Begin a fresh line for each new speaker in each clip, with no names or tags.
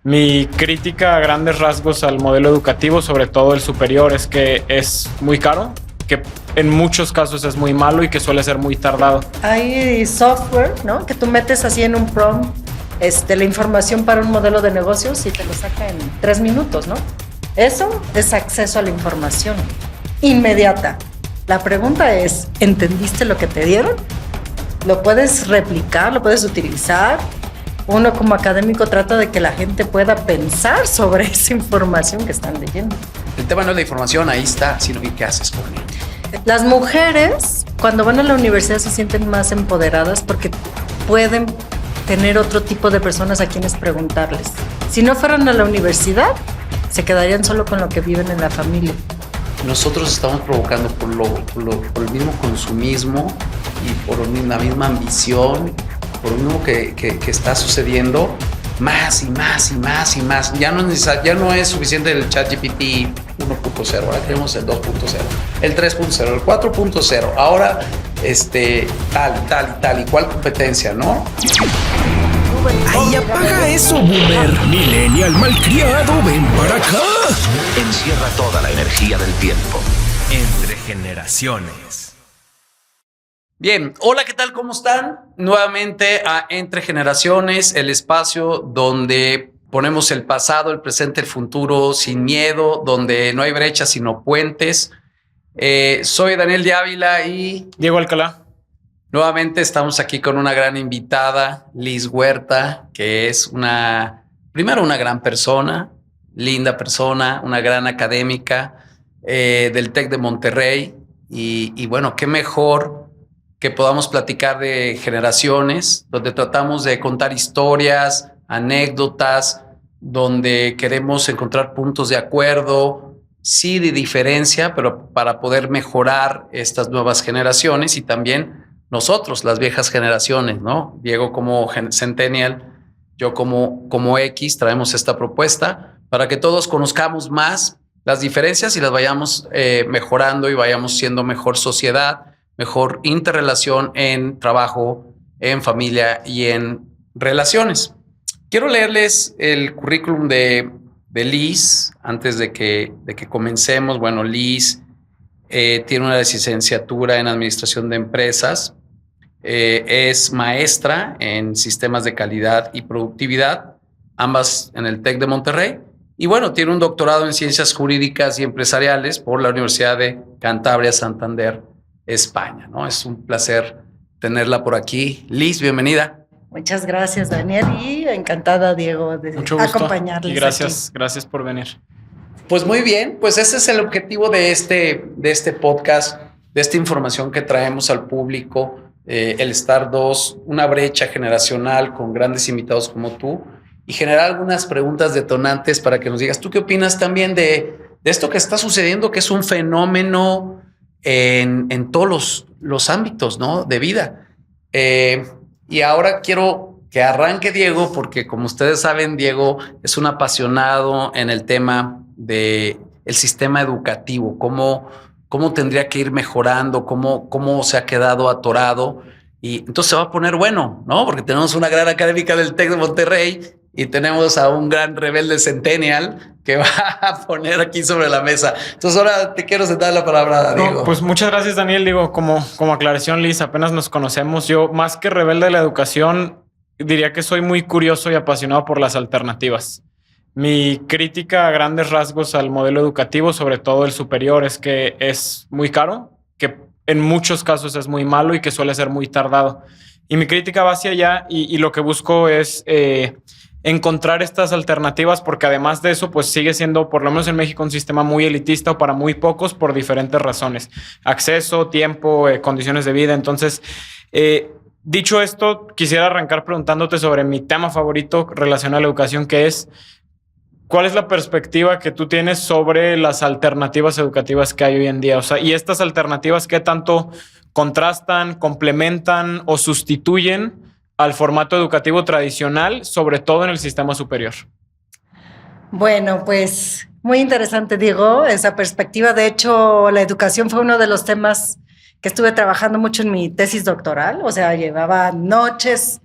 Mi crítica a grandes rasgos al modelo educativo, sobre todo el superior, es que es muy caro, que en muchos casos es muy malo y que suele ser muy tardado.
Hay software, ¿no? Que tú metes así en un prompt la información para un modelo de negocios y te lo saca en 3 minutos, ¿no? Eso es acceso a la información inmediata. La pregunta es, ¿entendiste lo que te dieron? ¿Lo puedes replicar? ¿Lo puedes utilizar? Uno como académico trata de que la gente pueda pensar sobre esa información que están leyendo.
El tema no es la información, ahí está, sino ¿qué haces con ella?
Las mujeres, cuando van a la universidad, se sienten más empoderadas porque pueden tener otro tipo de personas a quienes preguntarles. Si no fueran a la universidad, se quedarían solo con lo que viven en la familia.
Nosotros estamos provocando por el mismo consumismo y por la misma ambición, por lo mismo que está sucediendo, más y más y más y más. Ya no es suficiente el ChatGPT 1.0, ahora queremos el 2.0, el 3.0, el 4.0, ahora tal y cual competencia, ¿no?
¡Ay, apaga eso, boomer! Millennial malcriado, ven para acá.
Encierra toda la energía del tiempo.
Entre generaciones.
Bien, hola, ¿qué tal? ¿Cómo están? Nuevamente a Entre Generaciones, el espacio donde ponemos el pasado, el presente, el futuro sin miedo, donde no hay brechas sino puentes. Soy Daniel de Ávila y
Diego Alcalá.
Nuevamente estamos aquí con una gran invitada, Liz Huerta, que es primero una gran persona, linda persona, una gran académica del TEC de Monterrey. Y bueno, qué mejor que podamos platicar de generaciones, donde tratamos de contar historias, anécdotas, donde queremos encontrar puntos de acuerdo, sí de diferencia, pero para poder mejorar estas nuevas generaciones y también nosotros, las viejas generaciones, ¿no? Diego como Centennial, yo como X, traemos esta propuesta para que todos conozcamos más las diferencias y las vayamos mejorando y vayamos siendo mejor sociedad, mejor interrelación en trabajo, en familia y en relaciones. Quiero leerles el currículum de Liz antes de que comencemos. Bueno, Liz tiene una licenciatura en Administración de Empresas, es maestra en Sistemas de Calidad y Productividad, ambas en el TEC de Monterrey, y bueno, tiene un doctorado en Ciencias Jurídicas y Empresariales por la Universidad de Cantabria, Santander, España, ¿no? Es un placer tenerla por aquí. Liz, bienvenida.
Muchas gracias, Daniel, y encantada, Diego, de acompañarles.
Y gracias por venir.
Pues muy bien, pues ese es el objetivo de este podcast, de esta información que traemos al público, el Star 2, una brecha generacional con grandes invitados como tú y generar algunas preguntas detonantes para que nos digas, ¿tú qué opinas también de esto que está sucediendo, que es un fenómeno en todos los ámbitos, ¿no? De vida? Y ahora quiero que arranque Diego, porque como ustedes saben, Diego es un apasionado en el tema del sistema educativo, cómo tendría que ir mejorando, cómo se ha quedado atorado. Y entonces se va a poner bueno, ¿no? Porque tenemos una gran académica del TEC de Monterrey y tenemos a un gran rebelde Centennial que va a poner aquí sobre la mesa. Entonces ahora te quiero sentar la palabra, Diego.
No, pues muchas gracias, Daniel. Digo, como aclaración, Liz, apenas nos conocemos. Yo, más que rebelde de la educación, diría que soy muy curioso y apasionado por las alternativas. Mi crítica a grandes rasgos al modelo educativo, sobre todo el superior, es que es muy caro, que en muchos casos es muy malo y que suele ser muy tardado. Y mi crítica va hacia allá y lo que busco es encontrar estas alternativas, porque además de eso, pues sigue siendo, por lo menos en México, un sistema muy elitista o para muy pocos por diferentes razones. Acceso, tiempo, condiciones de vida. Entonces, dicho esto, quisiera arrancar preguntándote sobre mi tema favorito relacionado a la educación, que es ¿cuál es la perspectiva que tú tienes sobre las alternativas educativas que hay hoy en día? O sea, y estas alternativas, ¿qué tanto contrastan, complementan o sustituyen al formato educativo tradicional, sobre todo en el sistema superior?
Bueno, pues muy interesante, Diego, esa perspectiva. De hecho, la educación fue uno de los temas que estuve trabajando mucho en mi tesis doctoral. O sea, llevaba noches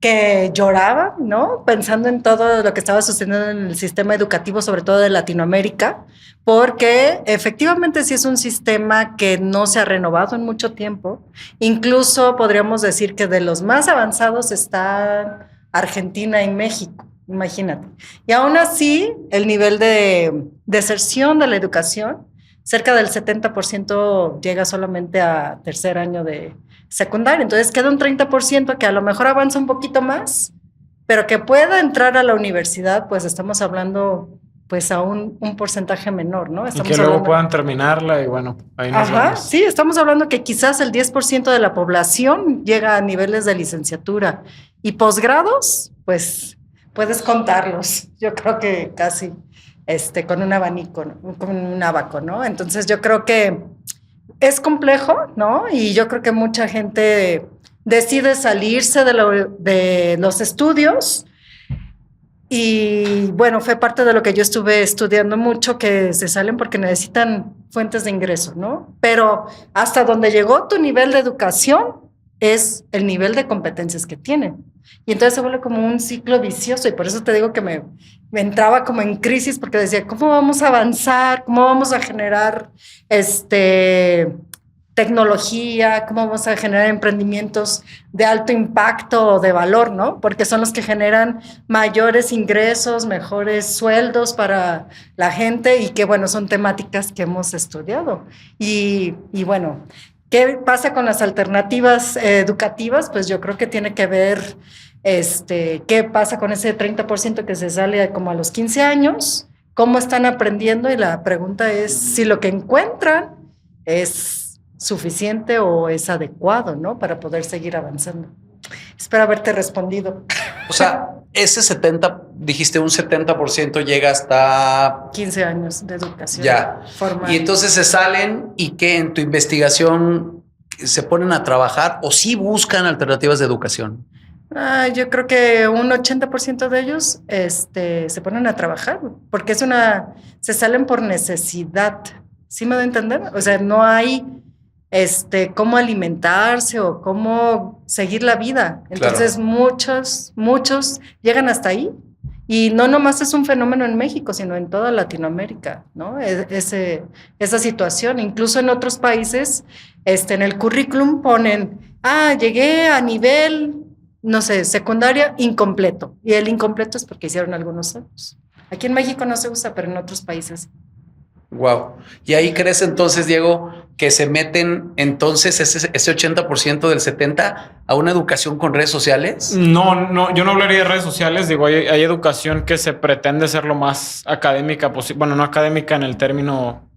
que lloraba, ¿no? Pensando en todo lo que estaba sucediendo en el sistema educativo, sobre todo de Latinoamérica, porque efectivamente sí es un sistema que no se ha renovado en mucho tiempo. Incluso podríamos decir que de los más avanzados están Argentina y México, imagínate. Y aún así, el nivel de deserción de la educación, cerca del 70% llega solamente a tercer año de secundaria. Entonces queda un 30% que a lo mejor avanza un poquito más, pero que pueda entrar a la universidad, pues estamos hablando pues a un porcentaje menor, ¿no? Estamos
y que luego
hablando...
puedan terminarla y bueno, ahí nos
Ajá,
vamos.
sí, estamos hablando que quizás el 10% de la población llega a niveles de licenciatura y posgrados, pues puedes contarlos. Yo creo que casi con un abanico, ¿no? Con un abaco, ¿no? Entonces yo creo que es complejo, ¿no? Y yo creo que mucha gente decide salirse de los estudios. Y bueno, fue parte de lo que yo estuve estudiando mucho, que se salen porque necesitan fuentes de ingreso, ¿no? Pero hasta donde llegó tu nivel de educación es el nivel de competencias que tienen. Y entonces se vuelve como un ciclo vicioso, y por eso te digo que me entraba como en crisis, porque decía, ¿cómo vamos a avanzar? ¿Cómo vamos a generar tecnología? ¿Cómo vamos a generar emprendimientos de alto impacto o de valor, ¿no? Porque son los que generan mayores ingresos, mejores sueldos para la gente, y que, bueno, son temáticas que hemos estudiado. Y bueno, ¿qué pasa con las alternativas educativas? Pues yo creo que tiene que ver qué pasa con ese 30% que se sale como a los 15 años, cómo están aprendiendo, y la pregunta es si lo que encuentran es suficiente o es adecuado, ¿no? Para poder seguir avanzando. Espero haberte respondido.
O sea, ese 70% llega hasta
15 años de educación
ya
formal.
Y entonces se salen, y que en tu investigación se ponen a trabajar o sí buscan alternativas de educación.
Yo creo que un 80% de ellos se ponen a trabajar, porque se salen por necesidad. ¿Sí me doy a entender? O sea, no hay cómo alimentarse o cómo seguir la vida. Entonces, claro, muchos llegan hasta ahí. Y no nomás es un fenómeno en México, sino en toda Latinoamérica, ¿no? Esa situación. Incluso en otros países, en el currículum ponen, llegué a nivel, no sé, secundaria incompleto. Y el incompleto es porque hicieron algunos años. Aquí en México no se usa, pero en otros países.
Wow. Y ahí crees entonces, Diego, que se meten entonces ese 80% del 70% a una educación con redes sociales.
No, yo no hablaría de redes sociales. Digo, hay educación que se pretende ser lo más académica posible. Bueno, no académica en el término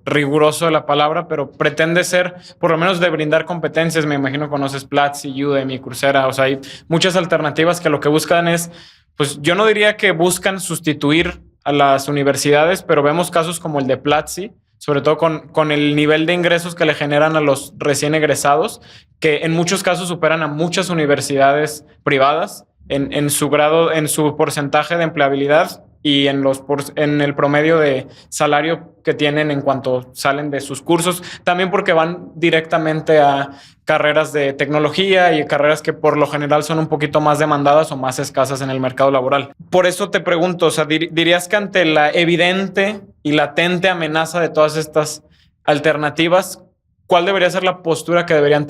riguroso de la palabra, pero pretende ser, por lo menos, de brindar competencias. Me imagino conoces Platzi, Udemy, Coursera. O sea, hay muchas alternativas que lo que buscan es, pues yo no diría que buscan sustituir a las universidades, pero vemos casos como el de Platzi, sobre todo con el nivel de ingresos que le generan a los recién egresados, que en muchos casos superan a muchas universidades privadas en su grado, en su porcentaje de empleabilidad y en el promedio de salario que tienen en cuanto salen de sus cursos, también porque van directamente a carreras de tecnología y carreras que por lo general son un poquito más demandadas o más escasas en el mercado laboral. Por eso te pregunto, o sea, ¿dirías que ante la evidente y latente amenaza de todas estas alternativas, cuál debería ser la postura que deberían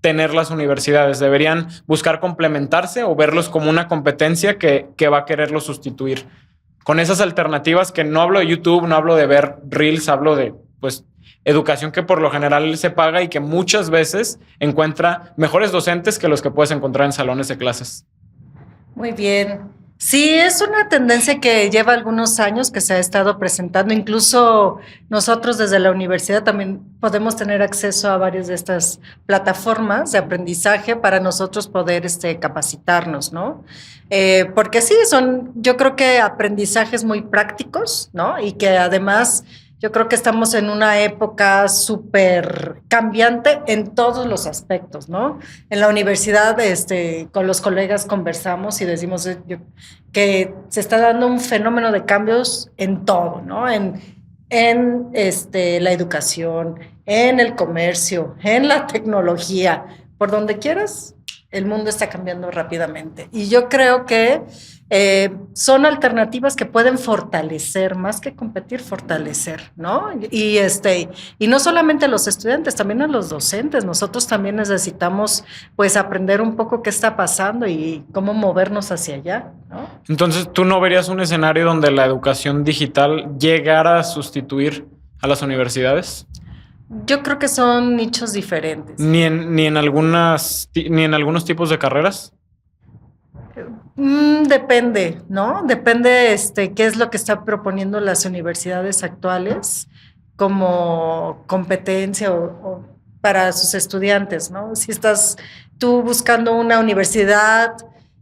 tener las universidades? ¿Deberían buscar complementarse o verlos como una competencia que va a quererlos sustituir? Con esas alternativas, que no hablo de YouTube, no hablo de ver Reels, hablo de, pues, educación que por lo general se paga y que muchas veces encuentra mejores docentes que los que puedes encontrar en salones de clases.
Muy bien. Sí, es una tendencia que lleva algunos años que se ha estado presentando. Incluso nosotros desde la universidad también podemos tener acceso a varias de estas plataformas de aprendizaje para nosotros poder capacitarnos, ¿no? Porque sí, yo creo que aprendizajes muy prácticos, ¿no? Y que además yo creo que estamos en una época súper cambiante en todos los aspectos, ¿no? En la universidad, con los colegas conversamos y decimos que se está dando un fenómeno de cambios en todo, ¿no? En la educación, en el comercio, en la tecnología, por donde quieras, El mundo está cambiando rápidamente. Y yo creo que son alternativas que pueden fortalecer, más que competir, fortalecer, ¿no? Y no solamente a los estudiantes, también a los docentes. Nosotros también necesitamos, pues, aprender un poco qué está pasando y cómo movernos hacia allá, ¿no?
Entonces, ¿tú no verías un escenario donde la educación digital llegara a sustituir a las universidades?
Yo creo que son nichos diferentes.
Ni en algunos tipos de carreras.
Depende, ¿no? Depende qué es lo que están proponiendo las universidades actuales como competencia o para sus estudiantes, ¿no? Si estás tú buscando una universidad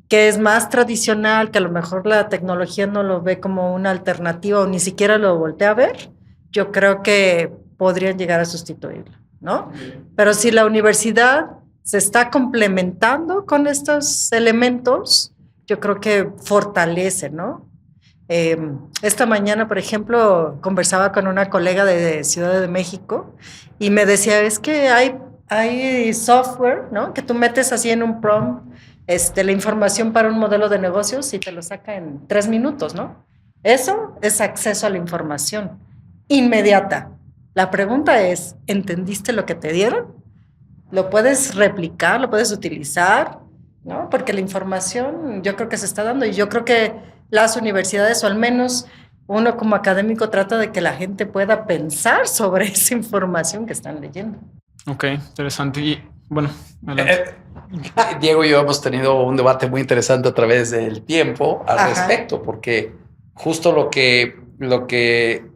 que es más tradicional, que a lo mejor la tecnología no lo ve como una alternativa o ni siquiera lo voltea a ver, yo creo que podrían llegar a sustituirlo, ¿no? Pero si la universidad se está complementando con estos elementos, yo creo que fortalece, ¿no? Esta mañana, por ejemplo, conversaba con una colega de Ciudad de México y me decía, es que hay software, ¿no? Que tú metes así en un prompt la información para un modelo de negocios y te lo saca en 3 minutos, ¿no? Eso es acceso a la información inmediata. La pregunta es, ¿entendiste lo que te dieron? ¿Lo puedes replicar? ¿Lo puedes utilizar? ¿No? Porque la información yo creo que se está dando y yo creo que las universidades, o al menos uno como académico, trata de que la gente pueda pensar sobre esa información que están leyendo.
Ok, interesante. Y bueno,
Diego y yo hemos tenido un debate muy interesante a través del tiempo al respecto, porque justo lo que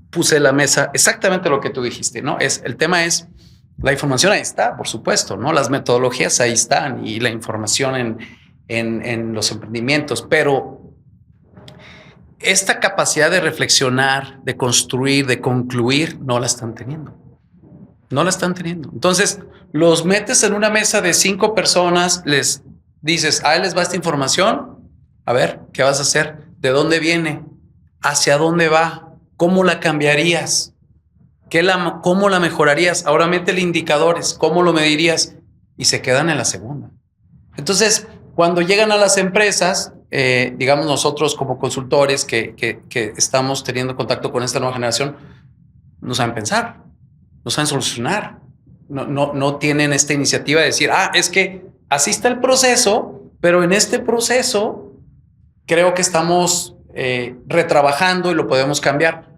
puse en la mesa, exactamente lo que tú dijiste, ¿no? El tema es, la información ahí está, por supuesto, ¿no? Las metodologías ahí están y la información en los emprendimientos, pero esta capacidad de reflexionar, de construir, de concluir, no la están teniendo. No la están teniendo. Entonces, los metes en una mesa de 5 personas, les dices, ahí les va esta información, a ver, ¿qué vas a hacer? ¿De dónde viene? ¿Hacia dónde va? ¿Cómo la cambiarías? ¿Cómo la mejorarías? Ahora métele indicadores. ¿Cómo lo medirías? Y se quedan en la segunda. Entonces, cuando llegan a las empresas, digamos nosotros como consultores que estamos teniendo contacto con esta nueva generación, no saben pensar, no saben solucionar. No tienen esta iniciativa de decir, es que así está el proceso, pero en este proceso creo que estamos retrabajando y lo podemos cambiar.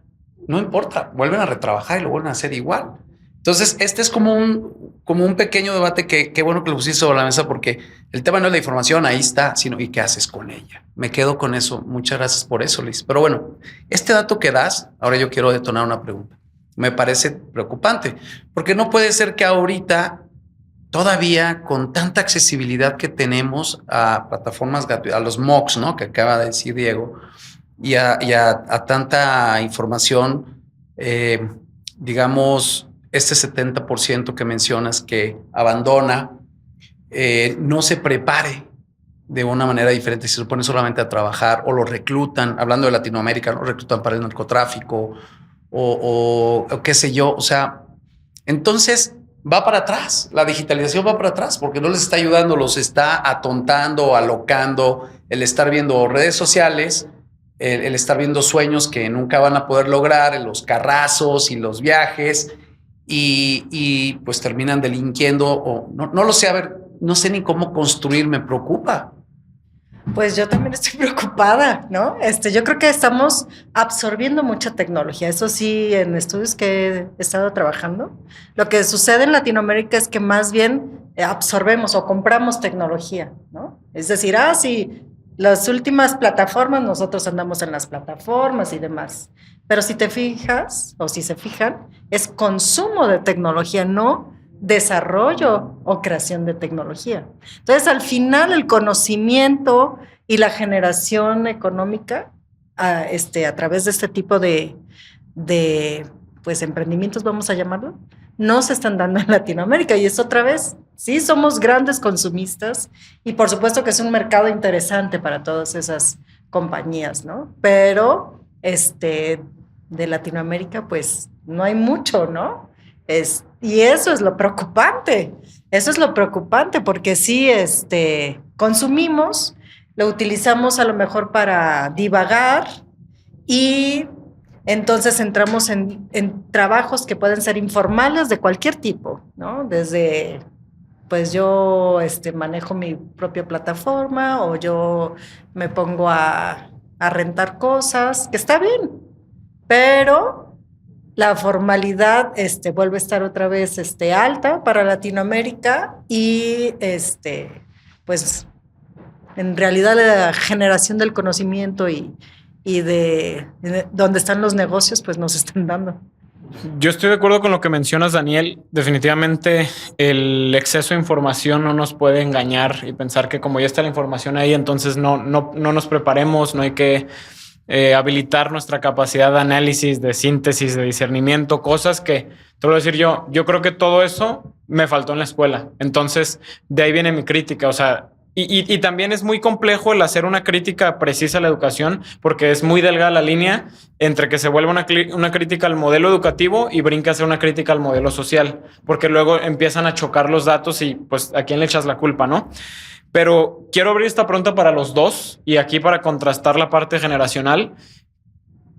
No importa, vuelven a retrabajar y lo vuelven a hacer igual. Entonces, este es como un pequeño debate que qué bueno que lo pusiste sobre la mesa, porque el tema no es la información, ahí está, sino ¿y qué haces con ella? Me quedo con eso. Muchas gracias por eso, Liz. Pero bueno, este dato que das, ahora yo quiero detonar una pregunta. Me parece preocupante, porque no puede ser que ahorita, todavía con tanta accesibilidad que tenemos a plataformas gratuitas, a los MOOCs, ¿no? Que acaba de decir Diego, y a tanta información, digamos, este 70% que mencionas que abandona, no se prepare de una manera diferente, si se pone solamente a trabajar o lo reclutan, hablando de Latinoamérica, lo reclutan para el narcotráfico o qué sé yo. O sea, entonces va para atrás, la digitalización va para atrás porque no les está ayudando, los está atontando, alocando, el estar viendo redes sociales, el estar viendo sueños que nunca van a poder lograr, los carrazos y los viajes y pues terminan delinquiendo o no lo sé, a ver, no sé ni cómo construir, me preocupa.
Pues yo también estoy preocupada, ¿no? Yo creo que estamos absorbiendo mucha tecnología. Eso sí, en estudios que he estado trabajando, lo que sucede en Latinoamérica es que más bien absorbemos o compramos tecnología, ¿no? Es decir, sí, las últimas plataformas, nosotros andamos en las plataformas y demás. Pero si te fijas, o si se fijan, es consumo de tecnología, no desarrollo o creación de tecnología. Entonces, al final, el conocimiento y la generación económica a través de este tipo de pues, emprendimientos, vamos a llamarlo, no se están dando en Latinoamérica. Y es otra vez, sí, somos grandes consumistas y por supuesto que es un mercado interesante para todas esas compañías, ¿no? Pero de Latinoamérica, pues, no hay mucho, ¿no? Y eso es lo preocupante. Eso es lo preocupante porque sí, consumimos, lo utilizamos a lo mejor para divagar y entonces entramos en trabajos que pueden ser informales de cualquier tipo, ¿no? Desde, pues yo manejo mi propia plataforma o yo me pongo a rentar cosas, que está bien, pero la formalidad vuelve a estar otra vez alta para Latinoamérica y pues en realidad la generación del conocimiento y de dónde están los negocios, pues nos están dando.
Yo estoy de acuerdo con lo que mencionas, Daniel. Definitivamente el exceso de información no nos puede engañar y pensar que como ya está la información ahí, entonces no nos preparemos, no hay que habilitar nuestra capacidad de análisis, de síntesis, de discernimiento, cosas que, te lo voy a decir yo creo que todo eso me faltó en la escuela. Entonces, de ahí viene mi crítica, o sea, y también es muy complejo el hacer una crítica precisa a la educación porque es muy delgada la línea entre que se vuelve una crítica al modelo educativo y brinca a ser una crítica al modelo social, porque luego empiezan a chocar los datos y pues a quién le echas la culpa, ¿no? Pero quiero abrir esta pregunta para los dos y aquí para contrastar la parte generacional.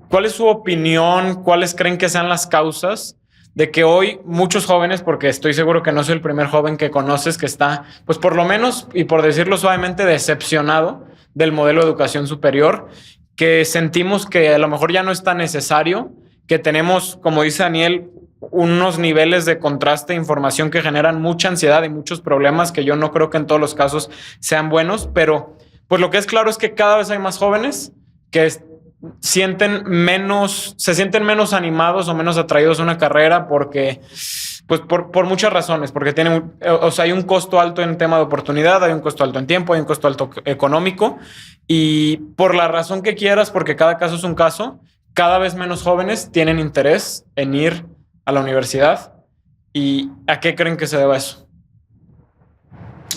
¿Cuál es su opinión? ¿Cuáles creen que sean las causas de que hoy muchos jóvenes, porque estoy seguro que no soy el primer joven que conoces que está, pues por lo menos, y por decirlo suavemente, decepcionado del modelo de educación superior, que sentimos que a lo mejor ya no es tan necesario, que tenemos, como dice Daniel, unos niveles de contraste de información que generan mucha ansiedad y muchos problemas que yo no creo que en todos los casos sean buenos, pero pues lo que es claro es que cada vez hay más jóvenes que se sienten menos animados o menos atraídos a una carrera porque, pues por muchas razones, porque hay un costo alto en tema de oportunidad, hay un costo alto en tiempo, hay un costo alto económico y por la razón que quieras, porque cada caso es un caso, cada vez menos jóvenes tienen interés en ir a la universidad. ¿Y a qué creen que se deba eso?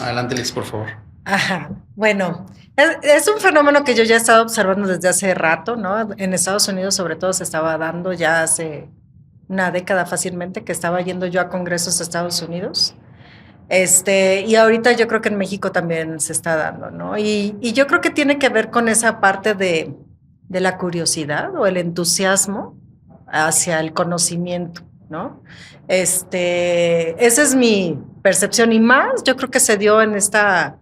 Adelante, Liz, por favor.
Ajá. Bueno, es un fenómeno que yo ya he estado observando desde hace rato, ¿no? En Estados Unidos, sobre todo, se estaba dando ya hace una década fácilmente, que estaba yendo yo a congresos a Estados Unidos. Y ahorita yo creo que en México también se está dando, ¿no? Y yo creo que tiene que ver con esa parte de la curiosidad o el entusiasmo hacia el conocimiento, ¿no? Esa es mi percepción y más, yo creo que se dio en este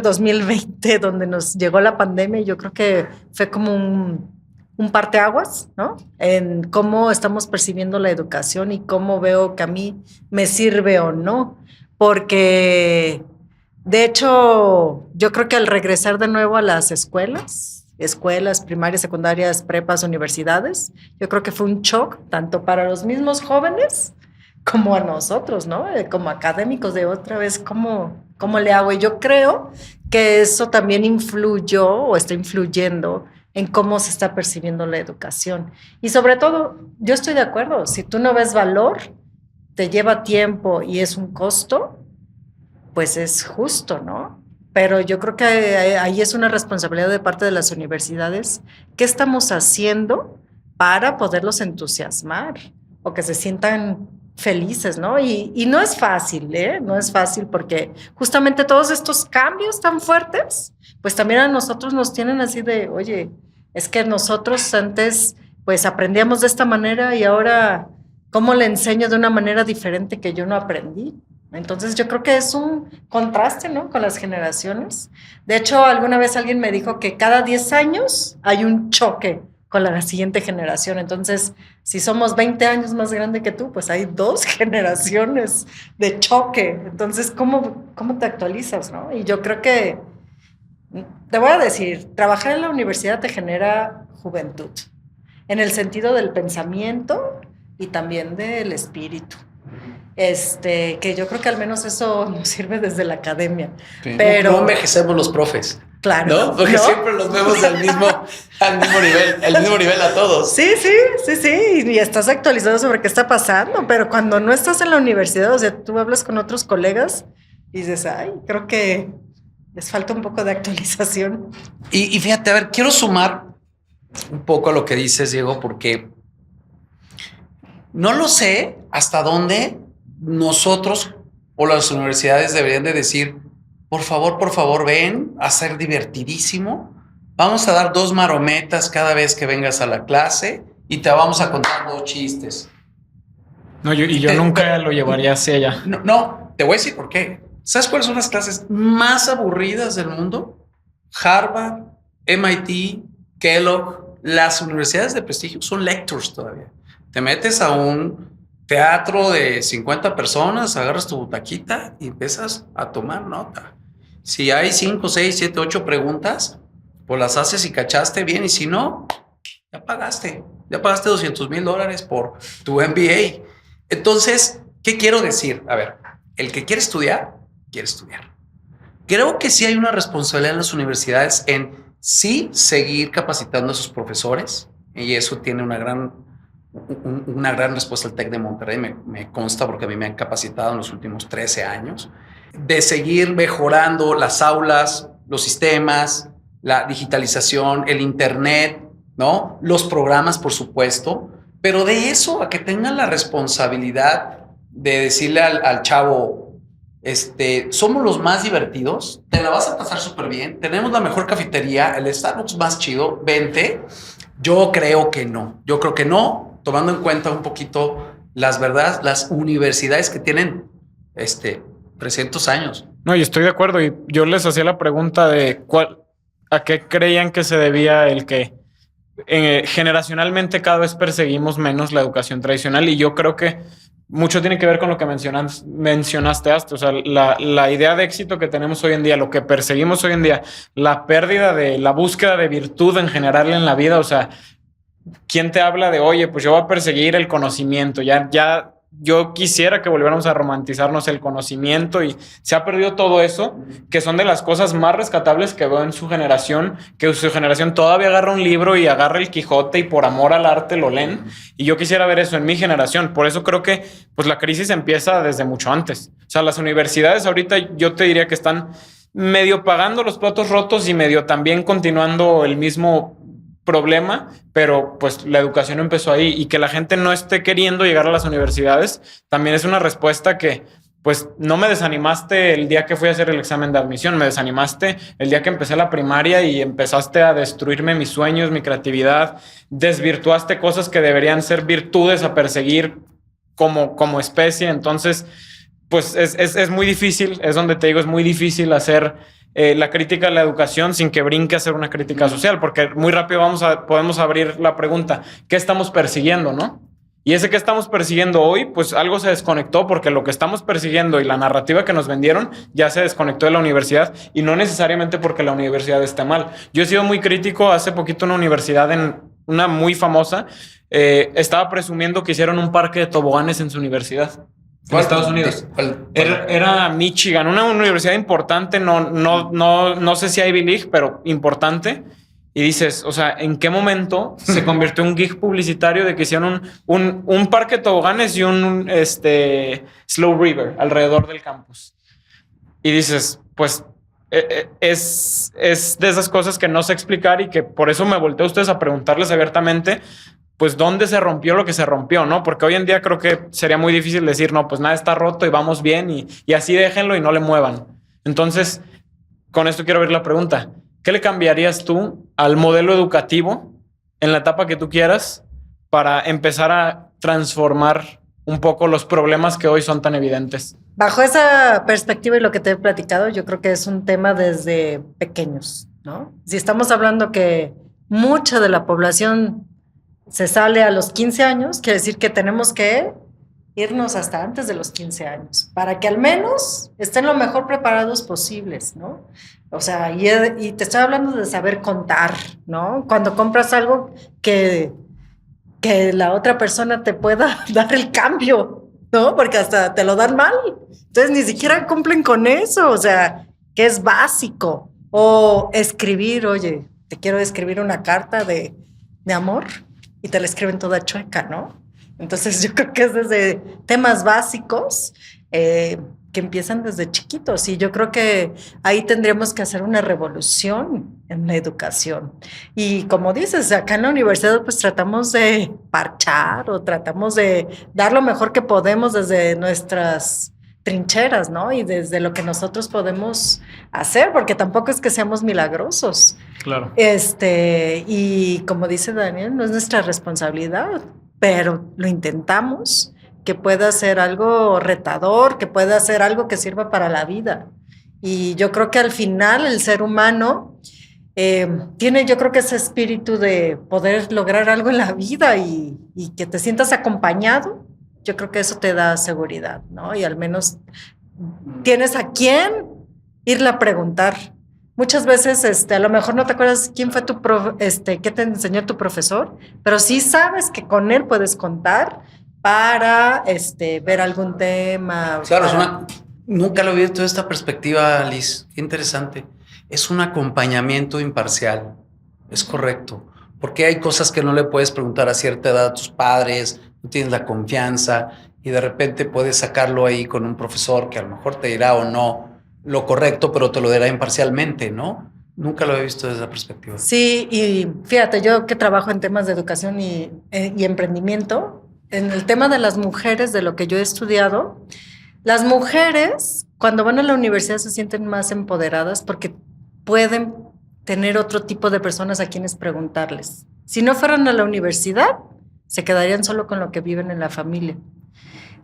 2020 donde nos llegó la pandemia. Yo creo que fue como un parteaguas, ¿no? En cómo estamos percibiendo la educación y cómo veo que a mí me sirve o no, porque de hecho yo creo que al regresar de nuevo a las escuelas primarias, secundarias, prepas, universidades, yo creo que fue un shock tanto para los mismos jóvenes como a nosotros, ¿no? Como académicos, de otra vez, ¿cómo le hago? Y yo creo que eso también influyó o está influyendo en cómo se está percibiendo la educación. Y sobre todo, yo estoy de acuerdo, si tú no ves valor, te lleva tiempo y es un costo, pues es justo, ¿no? Pero yo creo que ahí es una responsabilidad de parte de las universidades. ¿Qué estamos haciendo para poderlos entusiasmar o que se sientan felices, ¿no? Y no es fácil, ¿eh? No es fácil porque justamente todos estos cambios tan fuertes, pues también a nosotros nos tienen así de, oye, es que nosotros antes pues aprendíamos de esta manera y ahora, ¿cómo le enseño de una manera diferente que yo no aprendí? Entonces yo creo que es un contraste, ¿no? Con las generaciones. De hecho, alguna vez alguien me dijo que cada 10 años hay un choque con la siguiente generación. Entonces, si somos 20 años más grande que tú, pues hay 2 generaciones de choque. Entonces, ¿cómo te actualizas, no? Y yo creo que, te voy a decir, trabajar en la universidad te genera juventud, en el sentido del pensamiento y también del espíritu. Que yo creo que al menos eso nos sirve desde la academia.
Sí.
Pero
no envejecemos los profes.
Claro.
¿No? Porque siempre los vemos al mismo nivel, el mismo nivel a todos.
Sí. Y estás actualizado sobre qué está pasando, pero cuando no estás en la universidad, o sea, tú hablas con otros colegas y dices, ay, creo que les falta un poco de actualización.
Y fíjate, a ver, quiero sumar un poco a lo que dices, Diego, porque No lo sé hasta dónde nosotros o las universidades deberían de decir, por favor, ven a ser divertidísimo. Vamos a dar 2 marometas cada vez que vengas a la clase y te vamos a contar 2 chistes.
No, yo nunca lo llevaría hacia allá.
No, te voy a decir por qué. ¿Sabes cuáles son las clases más aburridas del mundo? Harvard, MIT, Kellogg, las universidades de prestigio son lectures todavía. Te metes a un teatro de 50 personas, agarras tu butaquita y empiezas a tomar nota. Si hay 5, 6, 7, 8 preguntas, pues las haces y cachaste bien. Y si no, ya pagaste $200,000 por tu MBA. Entonces, ¿qué quiero decir? A ver, el que quiere estudiar, quiere estudiar. Creo que sí hay una responsabilidad en las universidades en sí seguir capacitando a sus profesores, y eso tiene una gran respuesta al TEC de Monterrey, me consta porque a mí me han capacitado en los últimos 13 años, de seguir mejorando las aulas, los sistemas, la digitalización, el internet, ¿no? Los programas, por supuesto, pero de eso a que tengan la responsabilidad de decirle al chavo, somos los más divertidos, te la vas a pasar súper bien, tenemos la mejor cafetería, el Starbucks más chido, vente. Yo creo que no, tomando en cuenta un poquito las verdades, las universidades que tienen 300 años.
No, y estoy de acuerdo. Y yo les hacía la pregunta de a qué creían que se debía el que generacionalmente cada vez perseguimos menos la educación tradicional, y yo creo que mucho tiene que ver con lo que mencionaste hasta, o sea, la idea de éxito que tenemos hoy en día, lo que perseguimos hoy en día, la pérdida de la búsqueda de virtud en general en la vida. O sea, ¿quién te habla de, oye, pues yo voy a perseguir el conocimiento? Ya yo quisiera que volviéramos a romantizarnos el conocimiento, y se ha perdido todo eso, que son de las cosas más rescatables que veo en su generación, que su generación todavía agarra un libro y agarra el Quijote y por amor al arte lo leen, y yo quisiera ver eso en mi generación. Por eso creo que pues la crisis empieza desde mucho antes. O sea, las universidades ahorita yo te diría que están medio pagando los platos rotos y medio también continuando el mismo problema, pero pues la educación empezó ahí, y que la gente no esté queriendo llegar a las universidades también es una respuesta que pues no me desanimaste el día que fui a hacer el examen de admisión, me desanimaste el día que empecé la primaria y empezaste a destruirme mis sueños, mi creatividad, desvirtuaste cosas que deberían ser virtudes a perseguir como especie. Entonces pues es muy difícil, es donde te digo, es muy difícil hacer la crítica a la educación sin que brinque a ser una crítica social, porque muy rápido podemos abrir la pregunta, ¿qué estamos persiguiendo, no? Y ese que estamos persiguiendo hoy, pues algo se desconectó, porque lo que estamos persiguiendo y la narrativa que nos vendieron ya se desconectó de la universidad, y no necesariamente porque la universidad esté mal. Yo he sido muy crítico. Hace poquito una universidad, una muy famosa, estaba presumiendo que hicieron un parque de toboganes en su universidad. En Estados Unidos. Era Michigan, una universidad importante, no sé si Ivy League, pero importante. Y dices, o sea, ¿en qué momento se convirtió en un gig publicitario de que hicieron un parque de toboganes y un slow river alrededor del campus? Y dices, pues es de esas cosas que no sé explicar, y que por eso me volteé a ustedes a preguntarles abiertamente, pues dónde se rompió lo que se rompió, ¿no? Porque hoy en día creo que sería muy difícil decir, no, pues nada está roto y vamos bien, y así déjenlo y no le muevan. Entonces, con esto quiero ver la pregunta. ¿Qué le cambiarías tú al modelo educativo en la etapa que tú quieras para empezar a transformar un poco los problemas que hoy son tan evidentes?
Bajo esa perspectiva y lo que te he platicado, yo creo que es un tema desde pequeños, ¿no? Si estamos hablando que mucha de la población se sale a los 15 años, quiere decir que tenemos que irnos hasta antes de los 15 años para que al menos estén lo mejor preparados posibles, ¿no? O sea, y te estoy hablando de saber contar, ¿no? Cuando compras algo que la otra persona te pueda dar el cambio, ¿no? Porque hasta te lo dan mal. Entonces ni siquiera cumplen con eso, o sea, que es básico. O escribir, oye, te quiero escribir una carta de amor, y te la escriben toda chueca, ¿no? Entonces yo creo que es desde temas básicos, que empiezan desde chiquitos. Y yo creo que ahí tendríamos que hacer una revolución en la educación. Y como dices, acá en la universidad pues tratamos de parchar o tratamos de dar lo mejor que podemos desde nuestras trincheras, ¿no? Y desde lo que nosotros podemos hacer, porque tampoco es que seamos milagrosos.
Claro.
Y como dice Daniel, no es nuestra responsabilidad, pero lo intentamos, que pueda ser algo retador, que pueda ser algo que sirva para la vida. Y yo creo que al final el ser humano tiene, yo creo que ese espíritu de poder lograr algo en la vida y que te sientas acompañado. Yo creo que eso te da seguridad, ¿no? Y al menos tienes a quién irle a preguntar. Muchas veces, a lo mejor no te acuerdas quién fue qué te enseñó tu profesor, pero sí sabes que con él puedes contar para ver algún tema.
Claro, nunca lo he visto desde esta perspectiva, Liz. Qué interesante. Es un acompañamiento imparcial. Es correcto. Porque hay cosas que no le puedes preguntar a cierta edad a tus padres, no tienes la confianza y de repente puedes sacarlo ahí con un profesor que a lo mejor te dirá o no lo correcto, pero te lo dirá imparcialmente, ¿no? Nunca lo he visto desde esa perspectiva.
Sí, y fíjate, yo que trabajo en temas de educación y emprendimiento, en el tema de las mujeres, de lo que yo he estudiado, las mujeres cuando van a la universidad se sienten más empoderadas porque pueden tener otro tipo de personas a quienes preguntarles. Si no fueran a la universidad, se quedarían solo con lo que viven en la familia.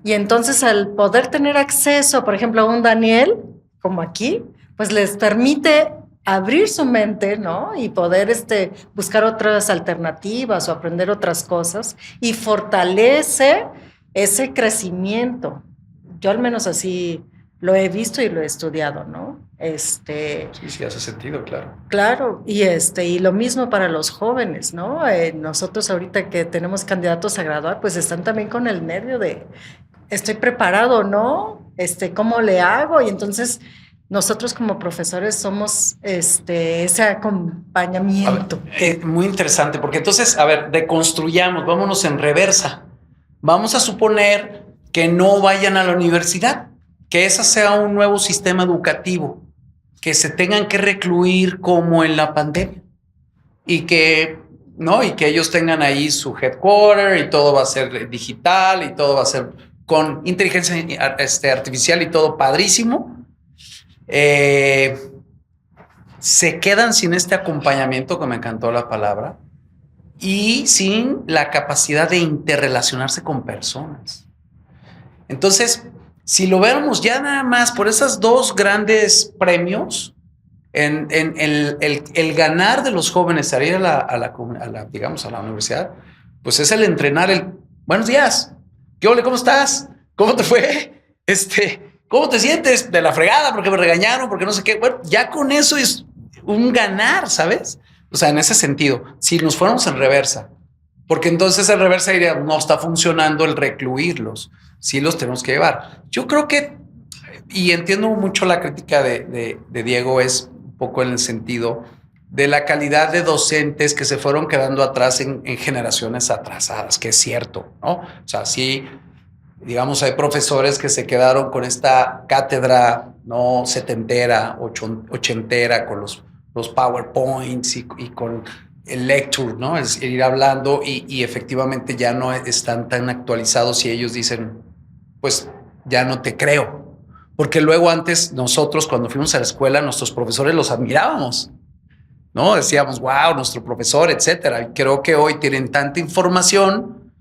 Y entonces al poder tener acceso, por ejemplo, a un Daniel, como aquí, pues les permite abrir su mente, ¿no? Y poder buscar otras alternativas o aprender otras cosas y fortalece ese crecimiento. Yo al menos así lo he visto y lo he estudiado, ¿no?
Sí, hace sentido, claro.
Claro, y lo mismo para los jóvenes, ¿no? Nosotros ahorita que tenemos candidatos a graduar, pues están también con el nervio de, ¿estoy preparado, no? ¿Cómo le hago? Y entonces nosotros como profesores somos ese acompañamiento.
Muy interesante, porque entonces, a ver, deconstruyamos, vámonos en reversa. Vamos a suponer que no vayan a la universidad, que ese sea un nuevo sistema educativo, que se tengan que recluir como en la pandemia y que ellos tengan ahí su headquarter y todo va a ser digital y todo va a ser con inteligencia artificial y todo padrísimo. Se quedan sin este acompañamiento, que me encantó la palabra, y sin la capacidad de interrelacionarse con personas. Entonces, si lo vemos ya nada más por esos dos grandes premios, en el ganar de los jóvenes salir a la universidad, pues es el entrenar el buenos días. ¿Qué ole? ¿Cómo estás? ¿Cómo te fue? ¿Cómo te sientes? De la fregada, porque me regañaron, porque no sé qué. Bueno, ya con eso es un ganar, ¿sabes? O sea, en ese sentido, si nos fuéramos en reversa, porque entonces en reversa diría, no está funcionando el recluirlos, sí los tenemos que llevar. Yo creo que, y entiendo mucho la crítica de Diego, es un poco en el sentido de la calidad de docentes que se fueron quedando atrás en generaciones atrasadas, que es cierto, ¿no? O sea, sí, digamos, hay profesores que se quedaron con esta cátedra, ¿no? Setentera, ochentera, con los PowerPoints y con el lecture, ¿no? Es ir hablando y efectivamente ya no están tan actualizados y ellos dicen, pues ya no te creo. Porque luego antes nosotros cuando fuimos a la escuela, nuestros profesores los admirábamos, ¿no? Decíamos, wow, nuestro profesor, etcétera. Y creo que hoy tienen tanta información,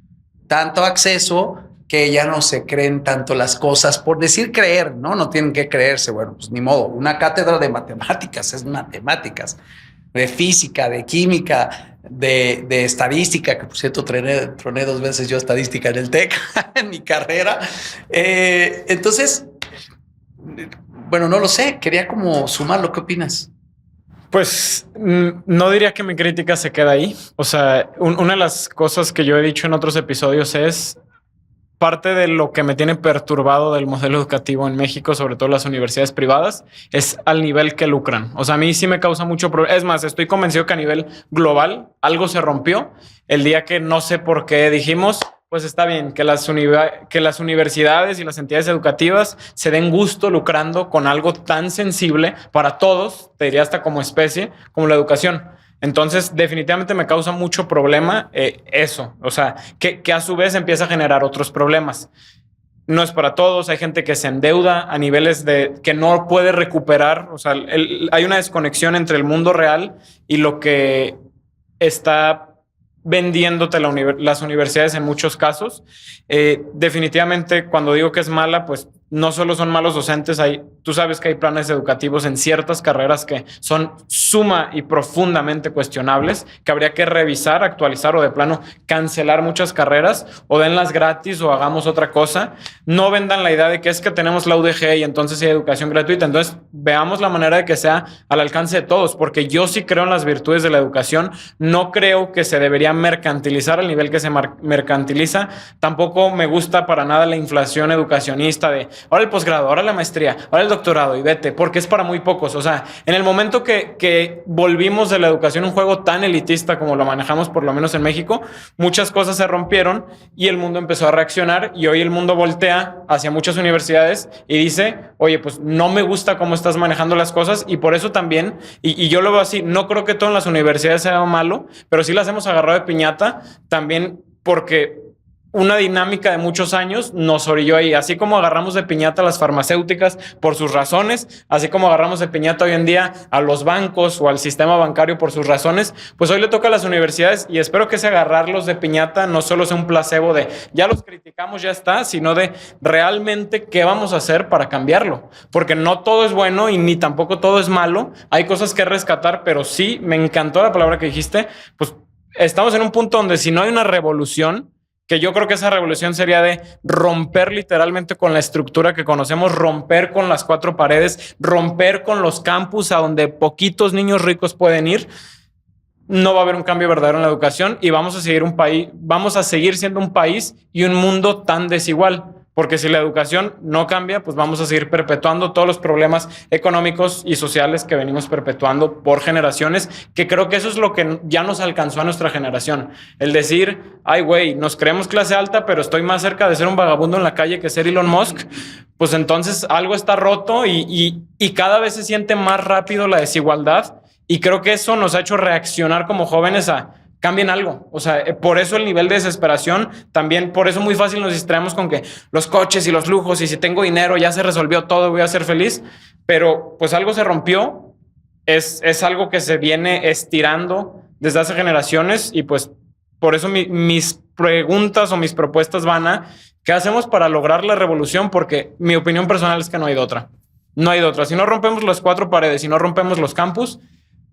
tanto acceso, que ya no se creen tanto las cosas por decir creer, ¿no? No tienen que creerse. Bueno, pues ni modo. Una cátedra de matemáticas es matemáticas, de física, de química, de estadística, que por cierto troné 2 veces yo estadística en el TEC, en mi carrera. Entonces, bueno, no lo sé. Quería como sumarlo. ¿Qué opinas?
Pues no diría que mi crítica se queda ahí. O sea, una de las cosas que yo he dicho en otros episodios es parte de lo que me tiene perturbado del modelo educativo en México, sobre todo las universidades privadas, es al nivel que lucran. O sea, a mí sí me causa mucho problema. Es más, estoy convencido que a nivel global algo se rompió el día que no sé por qué dijimos, pues está bien que que las universidades y las entidades educativas se den gusto lucrando con algo tan sensible para todos, te diría hasta como especie, como la educación. Entonces, definitivamente me causa mucho problema eso. O sea, que a su vez empieza a generar otros problemas. No es para todos. Hay gente que se endeuda a niveles de que no puede recuperar. O sea, hay una desconexión entre el mundo real y lo que está vendiéndote las universidades en muchos casos. Definitivamente, cuando digo que es mala, pues no solo son malos docentes, tú sabes que hay planes educativos en ciertas carreras que son suma y profundamente cuestionables, que habría que revisar, actualizar o de plano cancelar muchas carreras, o denlas gratis o hagamos otra cosa. No vendan la idea de que es que tenemos la UDG y entonces hay educación gratuita. Entonces veamos la manera de que sea al alcance de todos, porque yo sí creo en las virtudes de la educación. No creo que se debería mercantilizar al nivel que se mercantiliza. Tampoco me gusta para nada la inflación educacionista de ahora el posgrado, ahora la maestría, ahora el doctorado y vete, porque es para muy pocos. O sea, en el momento que volvimos de la educación un juego tan elitista como lo manejamos, por lo menos en México, muchas cosas se rompieron y el mundo empezó a reaccionar, y hoy el mundo voltea hacia muchas universidades y dice, oye, pues no me gusta cómo estás manejando las cosas, y por eso también, y yo lo veo así, no creo que todo en las universidades sea malo, pero sí las hemos agarrado de piñata también, porque una dinámica de muchos años nos orilló ahí. Así como agarramos de piñata a las farmacéuticas por sus razones, así como agarramos de piñata hoy en día a los bancos o al sistema bancario por sus razones, pues hoy le toca a las universidades, y espero que ese agarrarlos de piñata no solo sea un placebo de ya los criticamos, ya está, sino de realmente qué vamos a hacer para cambiarlo, porque no todo es bueno y ni tampoco todo es malo. Hay cosas que rescatar, pero sí, me encantó la palabra que dijiste, pues estamos en un punto donde si no hay una revolución, que yo creo que esa revolución sería de romper literalmente con la estructura que conocemos, romper con las cuatro paredes, romper con los campus a donde poquitos niños ricos pueden ir. No va a haber un cambio verdadero en la educación, y vamos a seguir siendo un país y un mundo tan desigual. Porque si la educación no cambia, pues vamos a seguir perpetuando todos los problemas económicos y sociales que venimos perpetuando por generaciones, que creo que eso es lo que ya nos alcanzó a nuestra generación. El decir, ay, güey, nos creemos clase alta, pero estoy más cerca de ser un vagabundo en la calle que ser Elon Musk. Pues entonces algo está roto y cada vez se siente más rápido la desigualdad. Y creo que eso nos ha hecho reaccionar como jóvenes a cambien algo. O sea, por eso el nivel de desesperación, también por eso muy fácil nos distraemos con que los coches y los lujos, y si tengo dinero ya se resolvió todo, voy a ser feliz. Pero pues algo se rompió, es algo que se viene estirando desde hace generaciones, y pues por eso mis preguntas o mis propuestas van a ¿qué hacemos para lograr la revolución? Porque mi opinión personal es que no hay de otra. No hay de otra. Si no rompemos las cuatro paredes, si no rompemos los campus,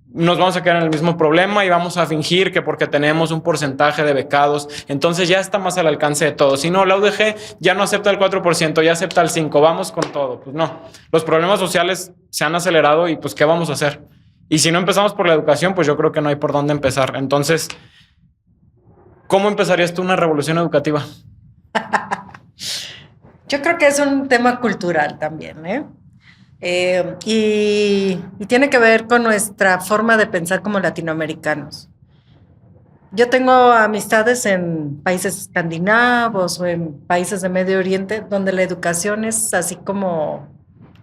nos vamos a quedar en el mismo problema y vamos a fingir que porque tenemos un porcentaje de becados, entonces ya está más al alcance de todos. Si no, la UDG ya no acepta el 4%, ya acepta el 5%, vamos con todo. Pues no, los problemas sociales se han acelerado y pues ¿qué vamos a hacer? Y si no empezamos por la educación, pues yo creo que no hay por dónde empezar. Entonces, ¿cómo empezarías tú una revolución educativa?
Yo creo que es un tema cultural también, ¿eh? Y tiene que ver con nuestra forma de pensar como latinoamericanos. Yo tengo amistades en países escandinavos o en países de Medio Oriente donde la educación es así como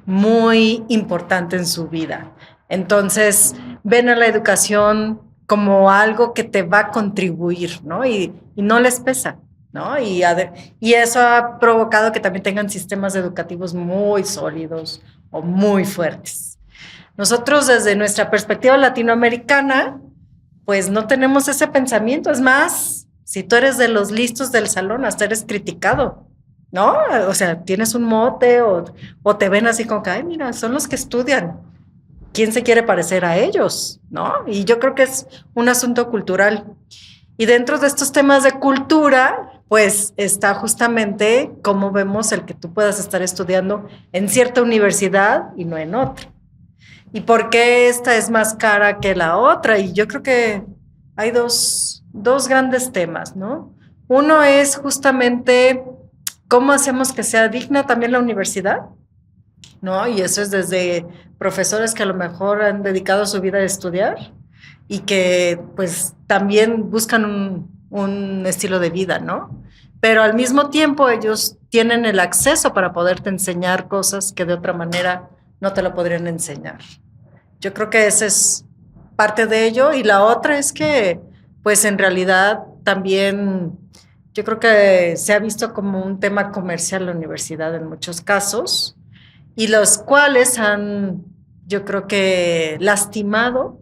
muy importante en su vida. Entonces ven a la educación como algo que te va a contribuir, ¿no? Y no les pesa, ¿no? Y eso ha provocado que también tengan sistemas educativos muy sólidos o muy fuertes. Nosotros, desde nuestra perspectiva latinoamericana, pues no tenemos ese pensamiento. Es más, si tú eres de los listos del salón, hasta eres criticado, ¿no? O sea, tienes un mote o te ven así como que, ay, mira, son los que estudian. ¿Quién se quiere parecer a ellos? ¿No? Y yo creo que es un asunto cultural. Y dentro de estos temas de cultura, pues está justamente cómo vemos el que tú puedas estar estudiando en cierta universidad y no en otra. ¿Y por qué esta es más cara que la otra? Y yo creo que hay dos grandes temas, ¿no? Uno es justamente cómo hacemos que sea digna también la universidad, ¿no? Y eso es desde profesores que a lo mejor han dedicado su vida a estudiar y que pues también buscan un estilo de vida, ¿no? pero al mismo tiempo ellos tienen el acceso para poderte enseñar cosas que de otra manera no te lo podrían enseñar. Yo creo que ese es parte de ello, y la otra es que, pues en realidad también yo creo que se ha visto como un tema comercial la universidad en muchos casos, y los cuales han, yo creo que, lastimado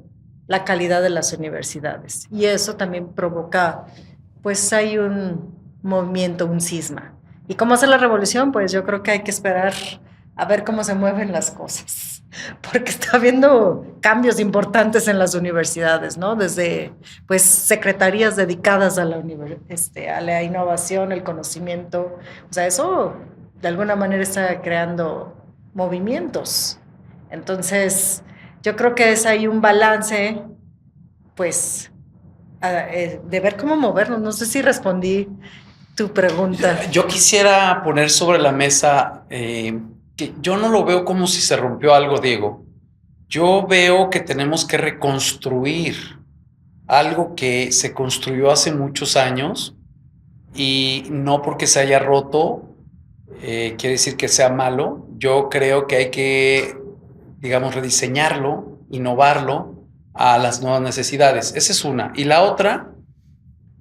la calidad de las universidades, y eso también provoca, pues hay un movimiento, un cisma. ¿Y cómo hacer la revolución? Pues yo creo que hay que esperar a ver cómo se mueven las cosas, porque está habiendo cambios importantes en las universidades, ¿no? Desde, pues, secretarías dedicadas a a la innovación, el conocimiento. O sea, eso de alguna manera está creando movimientos. Entonces, yo creo que es ahí un balance, pues, de ver cómo movernos. No sé si respondí tu pregunta.
Yo quisiera poner sobre la mesa que yo no lo veo como si se rompió algo, Diego. Yo veo que tenemos que reconstruir algo que se construyó hace muchos años, y no porque se haya roto quiere decir que sea malo. Yo creo que hay que, digamos, rediseñarlo, innovarlo a las nuevas necesidades. Esa es una. Y la otra,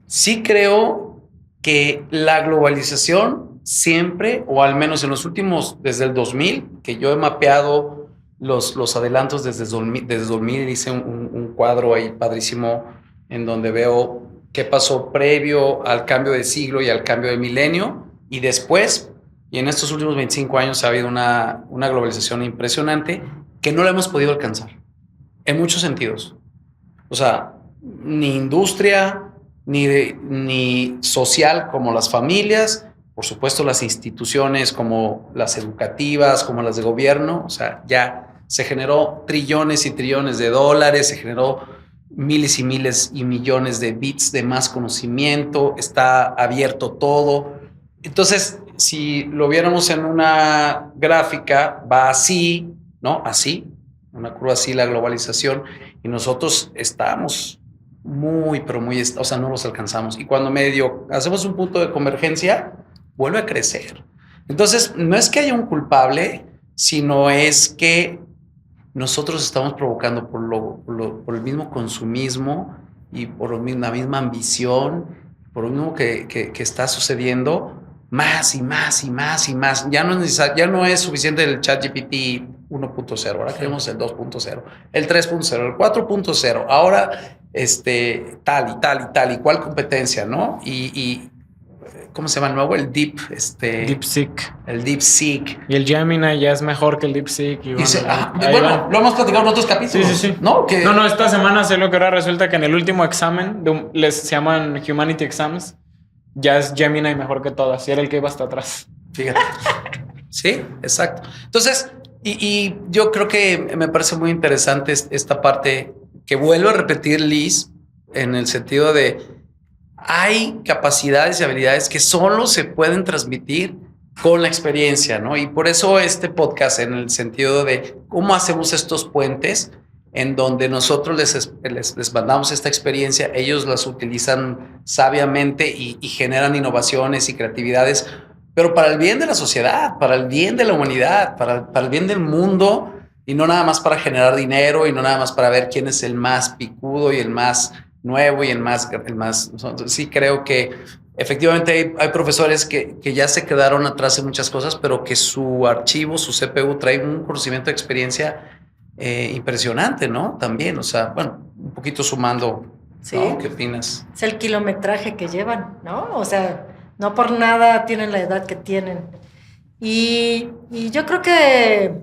sí creo que la globalización siempre, o al menos en los últimos, desde el 2000, que yo he mapeado los adelantos desde 2000, hice un cuadro ahí padrísimo en donde veo qué pasó previo al cambio de siglo y al cambio de milenio, y después, y en estos últimos 25 años ha habido una globalización impresionante que no la hemos podido alcanzar, en muchos sentidos. O sea, ni industria, ni social como las familias, por supuesto las instituciones como las educativas, como las de gobierno. O sea, ya se generó trillones y trillones de dólares, se generó miles y miles y millones de bits de más conocimiento, está abierto todo. Entonces, si lo viéramos en una gráfica, va así, ¿no? Así, una curva así, la globalización, y nosotros estamos muy, pero muy, o sea, no los alcanzamos. Y cuando medio hacemos un punto de convergencia, vuelve a crecer. Entonces, no es que haya un culpable, sino es que nosotros estamos provocando por el mismo consumismo y por la misma ambición, por lo mismo que está sucediendo, más y más y más y más. Ya no es suficiente el ChatGPT 1.0, ahora queremos el 2.0, el 3.0, el 4.0, ahora tal y tal y tal y cuál competencia, ¿no? Y ¿cómo se llama el nuevo? El
DeepSeek.
El DeepSeek.
Y el Gemini ya es mejor que el DeepSeek. Y
bueno, lo hemos platicado en otros capítulos.
Sí.
¿No?
No, esta semana sé lo que ahora resulta que en el último examen, se llaman Humanity Exams, ya es Gemini mejor que todas. Y era el que iba hasta atrás.
Fíjate. Sí, exacto. Entonces, y yo creo que me parece muy interesante esta parte que vuelvo a repetir, Liz, en el sentido de hay capacidades y habilidades que solo se pueden transmitir con la experiencia, ¿no? Y por eso este podcast, en el sentido de cómo hacemos estos puentes en donde nosotros les mandamos esta experiencia, ellos las utilizan sabiamente y generan innovaciones y creatividades, pero para el bien de la sociedad, para el bien de la humanidad, para el bien del mundo, y no nada más para generar dinero y no nada más para ver quién es el más picudo y el más nuevo y el más. Sí creo que efectivamente hay profesores que ya se quedaron atrás en muchas cosas, pero que su archivo, su CPU trae un conocimiento de experiencia impresionante, ¿no? También, o sea, bueno, un poquito sumando,
Sí.
¿no? ¿Qué opinas?
Es el kilometraje que llevan, ¿no? O sea, no por nada tienen la edad que tienen. Y yo creo que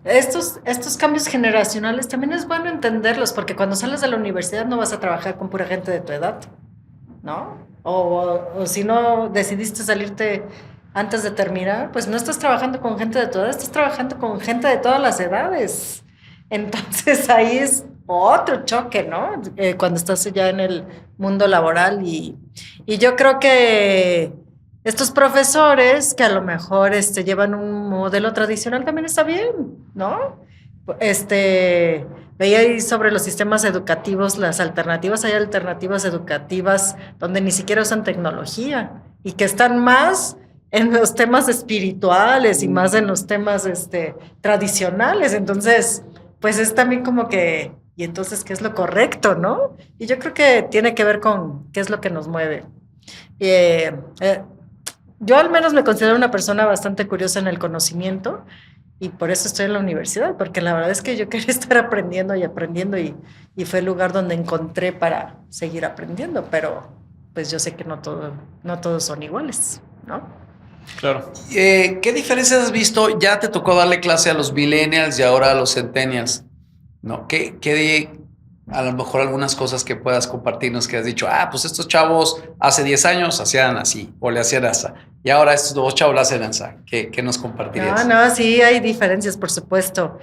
estos cambios generacionales también es bueno entenderlos, porque cuando sales de la universidad no vas a trabajar con pura gente de tu edad, ¿no? O si no decidiste salirte antes de terminar, pues no estás trabajando con gente de tu edad, estás trabajando con gente de todas las edades. Entonces ahí es otro choque, ¿no? Cuando estás ya en el mundo laboral, y yo creo que estos profesores que a lo mejor llevan un modelo tradicional también está bien, ¿no? veía ahí sobre los sistemas educativos, las alternativas, hay alternativas educativas donde ni siquiera usan tecnología y que están más en los temas espirituales y más en los temas tradicionales. Entonces, pues es también como que, y entonces, ¿qué es lo correcto, no? Y yo creo que tiene que ver con qué es lo que nos mueve. Yo al menos me considero una persona bastante curiosa en el conocimiento y por eso estoy en la universidad, porque la verdad es que yo quería estar aprendiendo y fue el lugar donde encontré para seguir aprendiendo, pero pues yo sé que no todos son iguales, ¿no?
Claro.
¿Qué diferencias has visto? Ya te tocó darle clase a los millennials y ahora a los centennials, ¿no? ¿Qué a lo mejor algunas cosas que puedas compartirnos que has dicho, pues estos chavos hace 10 años hacían así o le hacían así y ahora estos dos chavos le hacen así? ¿Qué nos compartirías?
No, sí, hay diferencias, por supuesto.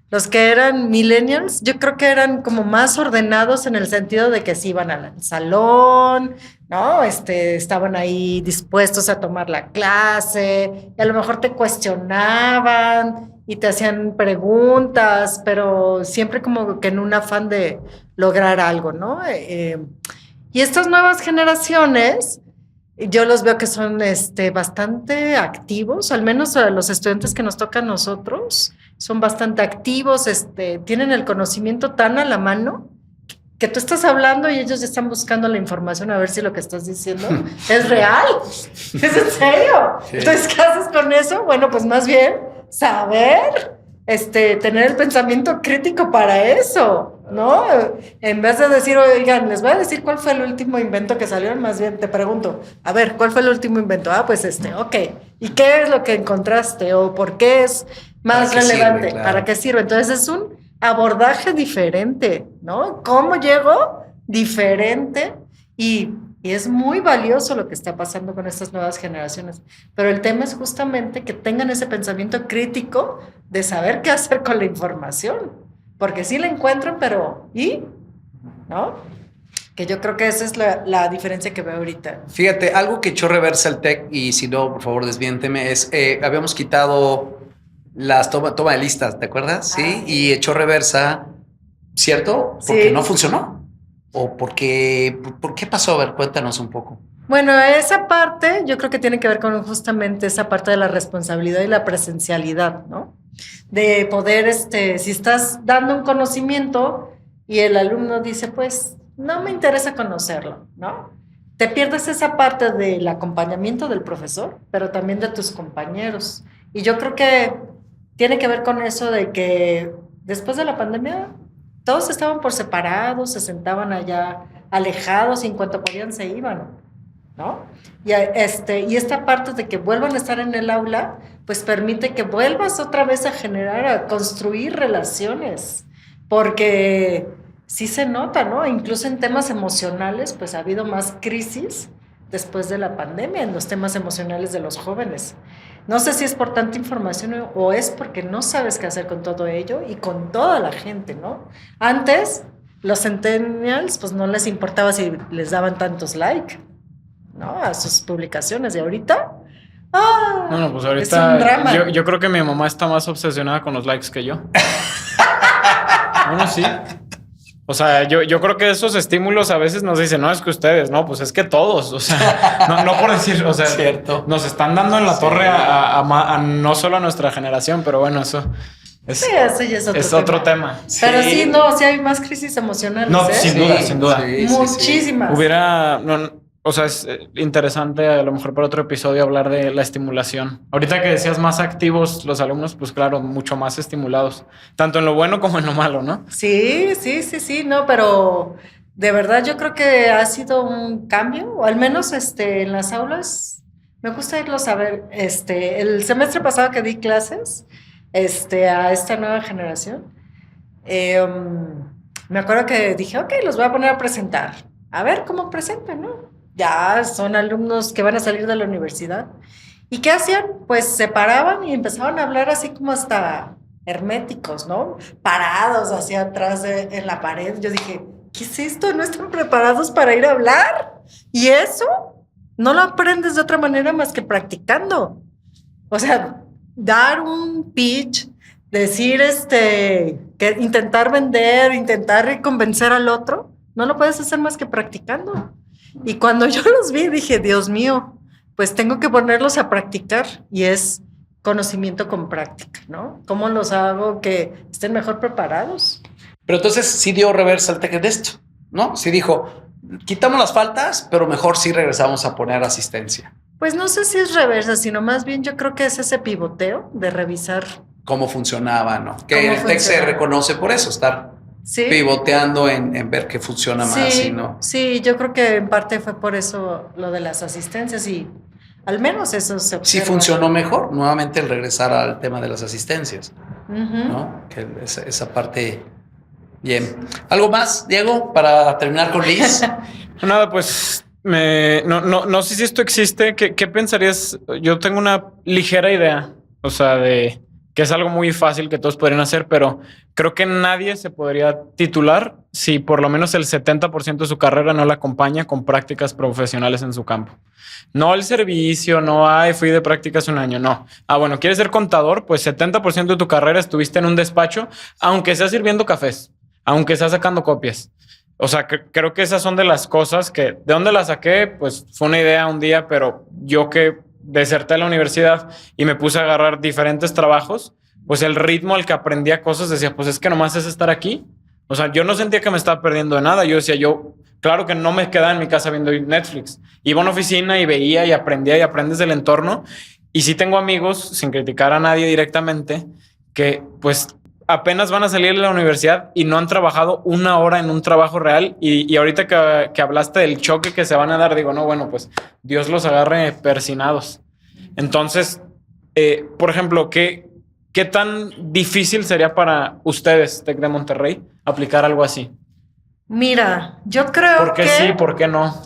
Los que eran millennials, yo creo que eran como más ordenados en el sentido de que sí iban al salón, ¿no? Estaban ahí dispuestos a tomar la clase, y a lo mejor te cuestionaban y te hacían preguntas, pero siempre como que en un afán de lograr algo, ¿no? Y estas nuevas generaciones, yo los veo que son bastante activos, al menos a los estudiantes que nos tocan a nosotros, son bastante activos, tienen el conocimiento tan a la mano que tú estás hablando y ellos ya están buscando la información a ver si lo que estás diciendo es real, es en serio. Sí. Entonces, ¿qué haces con eso? Bueno, pues más bien saber, tener el pensamiento crítico para eso, ¿no? En vez de decir, oigan, les voy a decir cuál fue el último invento que salió, más bien te pregunto, a ver, ¿cuál fue el último invento? Pues ok. ¿Y qué es lo que encontraste? ¿O por qué es más relevante? Sirve, claro. ¿Para qué sirve? Entonces es un abordaje diferente, ¿no? ¿Cómo llego? Diferente y es muy valioso lo que está pasando con estas nuevas generaciones. Pero el tema es justamente que tengan ese pensamiento crítico de saber qué hacer con la información. Porque sí la encuentran, pero ¿y? ¿No? Que yo creo que esa es la diferencia que veo ahorita.
Fíjate, algo que echó reversa el TEC, y si no, por favor, desmiénteme, es habíamos quitado las toma de listas, ¿te acuerdas? Sí, y echó reversa, ¿cierto? Porque no funcionó. ¿O por qué pasó? A ver, cuéntanos un poco.
Bueno, esa parte yo creo que tiene que ver con justamente esa parte de la responsabilidad y la presencialidad, ¿no? De poder, si estás dando un conocimiento y el alumno dice, pues, no me interesa conocerlo, ¿no? Te pierdes esa parte del acompañamiento del profesor, pero también de tus compañeros. Y yo creo que tiene que ver con eso de que después de la pandemia todos estaban por separados, se sentaban allá alejados y en cuanto podían se iban, ¿no? Y esta parte de que vuelvan a estar en el aula, pues permite que vuelvas otra vez a generar, a construir relaciones, porque sí se nota, ¿no? Incluso en temas emocionales, pues ha habido más crisis después de la pandemia en los temas emocionales de los jóvenes. No sé si es por tanta información o es porque no sabes qué hacer con todo ello y con toda la gente, ¿no? Antes, los centennials, pues no les importaba si les daban tantos likes, ¿no? A sus publicaciones. Y ahorita,
no, pues ahorita
es un drama.
Yo creo que mi mamá está más obsesionada con los likes que yo. Bueno, sí. O sea, yo creo que esos estímulos a veces nos dicen, no, es que ustedes, no, pues es que todos, o sea, no por decir, o sea,
cierto.
Nos están dando en la torre a no solo a nuestra generación, pero bueno, eso es,
eso ya es otro tema.
Sí.
Pero sí hay más crisis emocionales.
No, sin duda.
Sí, muchísimas.
O sea, es interesante a lo mejor para otro episodio hablar de la estimulación. Ahorita que decías más activos los alumnos, pues claro, mucho más estimulados, tanto en lo bueno como en lo malo, ¿no?
Sí, no, pero de verdad yo creo que ha sido un cambio, o al menos en las aulas, me gusta irlos a ver. El semestre pasado que di clases a esta nueva generación, me acuerdo que dije, ok, los voy a poner a presentar, a ver cómo presentan, ¿no? Ya son alumnos que van a salir de la universidad. ¿Y qué hacían? Pues se paraban y empezaban a hablar así como hasta herméticos, ¿no? Parados hacia atrás en la pared. Yo dije, ¿qué es esto? ¿No están preparados para ir a hablar? Y eso no lo aprendes de otra manera más que practicando. O sea, dar un pitch, decir que intentar vender, intentar convencer al otro, no lo puedes hacer más que practicando. Y cuando yo los vi, dije, Dios mío, pues tengo que ponerlos a practicar, y es conocimiento con práctica, ¿no? ¿Cómo los hago que estén mejor preparados?
Pero entonces sí dio reversa al TEC de esto, ¿no? Sí dijo, quitamos las faltas, pero mejor sí regresamos a poner asistencia.
Pues no sé si es reversa, sino más bien yo creo que es ese pivoteo de revisar
Cómo funcionaba, ¿no? Que el TEC se reconoce por eso, estar pivoteando en ver qué funciona más y no.
Sí, yo creo que en parte fue por eso lo de las asistencias, y al menos eso se observa.
Sí funcionó mejor, nuevamente el regresar al tema de las asistencias, ¿no? Que esa parte, bien. ¿Algo más, Diego, para terminar con Liz?
Nada, pues no sé si esto existe. ¿Qué pensarías? Yo tengo una ligera idea, o sea, de que es algo muy fácil que todos podrían hacer, pero creo que nadie se podría titular si por lo menos el 70% de su carrera no la acompaña con prácticas profesionales en su campo. No el servicio, no, fui de prácticas un año, no. Bueno, ¿quieres ser contador? Pues 70% de tu carrera estuviste en un despacho, aunque sea sirviendo cafés, aunque sea sacando copias. O sea, creo que esas son de las cosas que... ¿De dónde las saqué? Pues fue una idea un día, pero yo que deserté la universidad y me puse a agarrar diferentes trabajos, pues el ritmo al que aprendía cosas decía, pues es que nomás es estar aquí. O sea, yo no sentía que me estaba perdiendo de nada. Yo decía, claro que no me quedaba en mi casa viendo Netflix. Iba a una oficina y veía y aprendía y aprendes del entorno. Y sí tengo amigos, sin criticar a nadie directamente, que pues apenas van a salir de la universidad y no han trabajado una hora en un trabajo real. Y ahorita que hablaste del choque que se van a dar, digo, no, bueno, pues Dios los agarre persinados. Entonces, por ejemplo, ¿qué tan difícil sería para ustedes, TEC de Monterrey, aplicar algo así?
Mira, yo creo que...
¿Por qué sí? ¿Por qué no?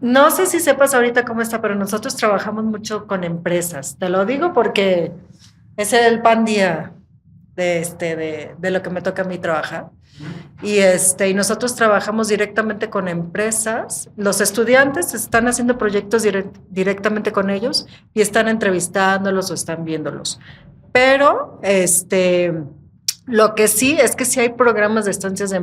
No sé si sepas ahorita cómo está, pero nosotros trabajamos mucho con empresas. Te lo digo porque es el pan día de lo que me toca a mí trabajar. Y nosotros trabajamos directamente con empresas. Los estudiantes están haciendo proyectos directamente con ellos y están entrevistándolos o están viéndolos. Pero lo que sí es que sí hay programas de estancias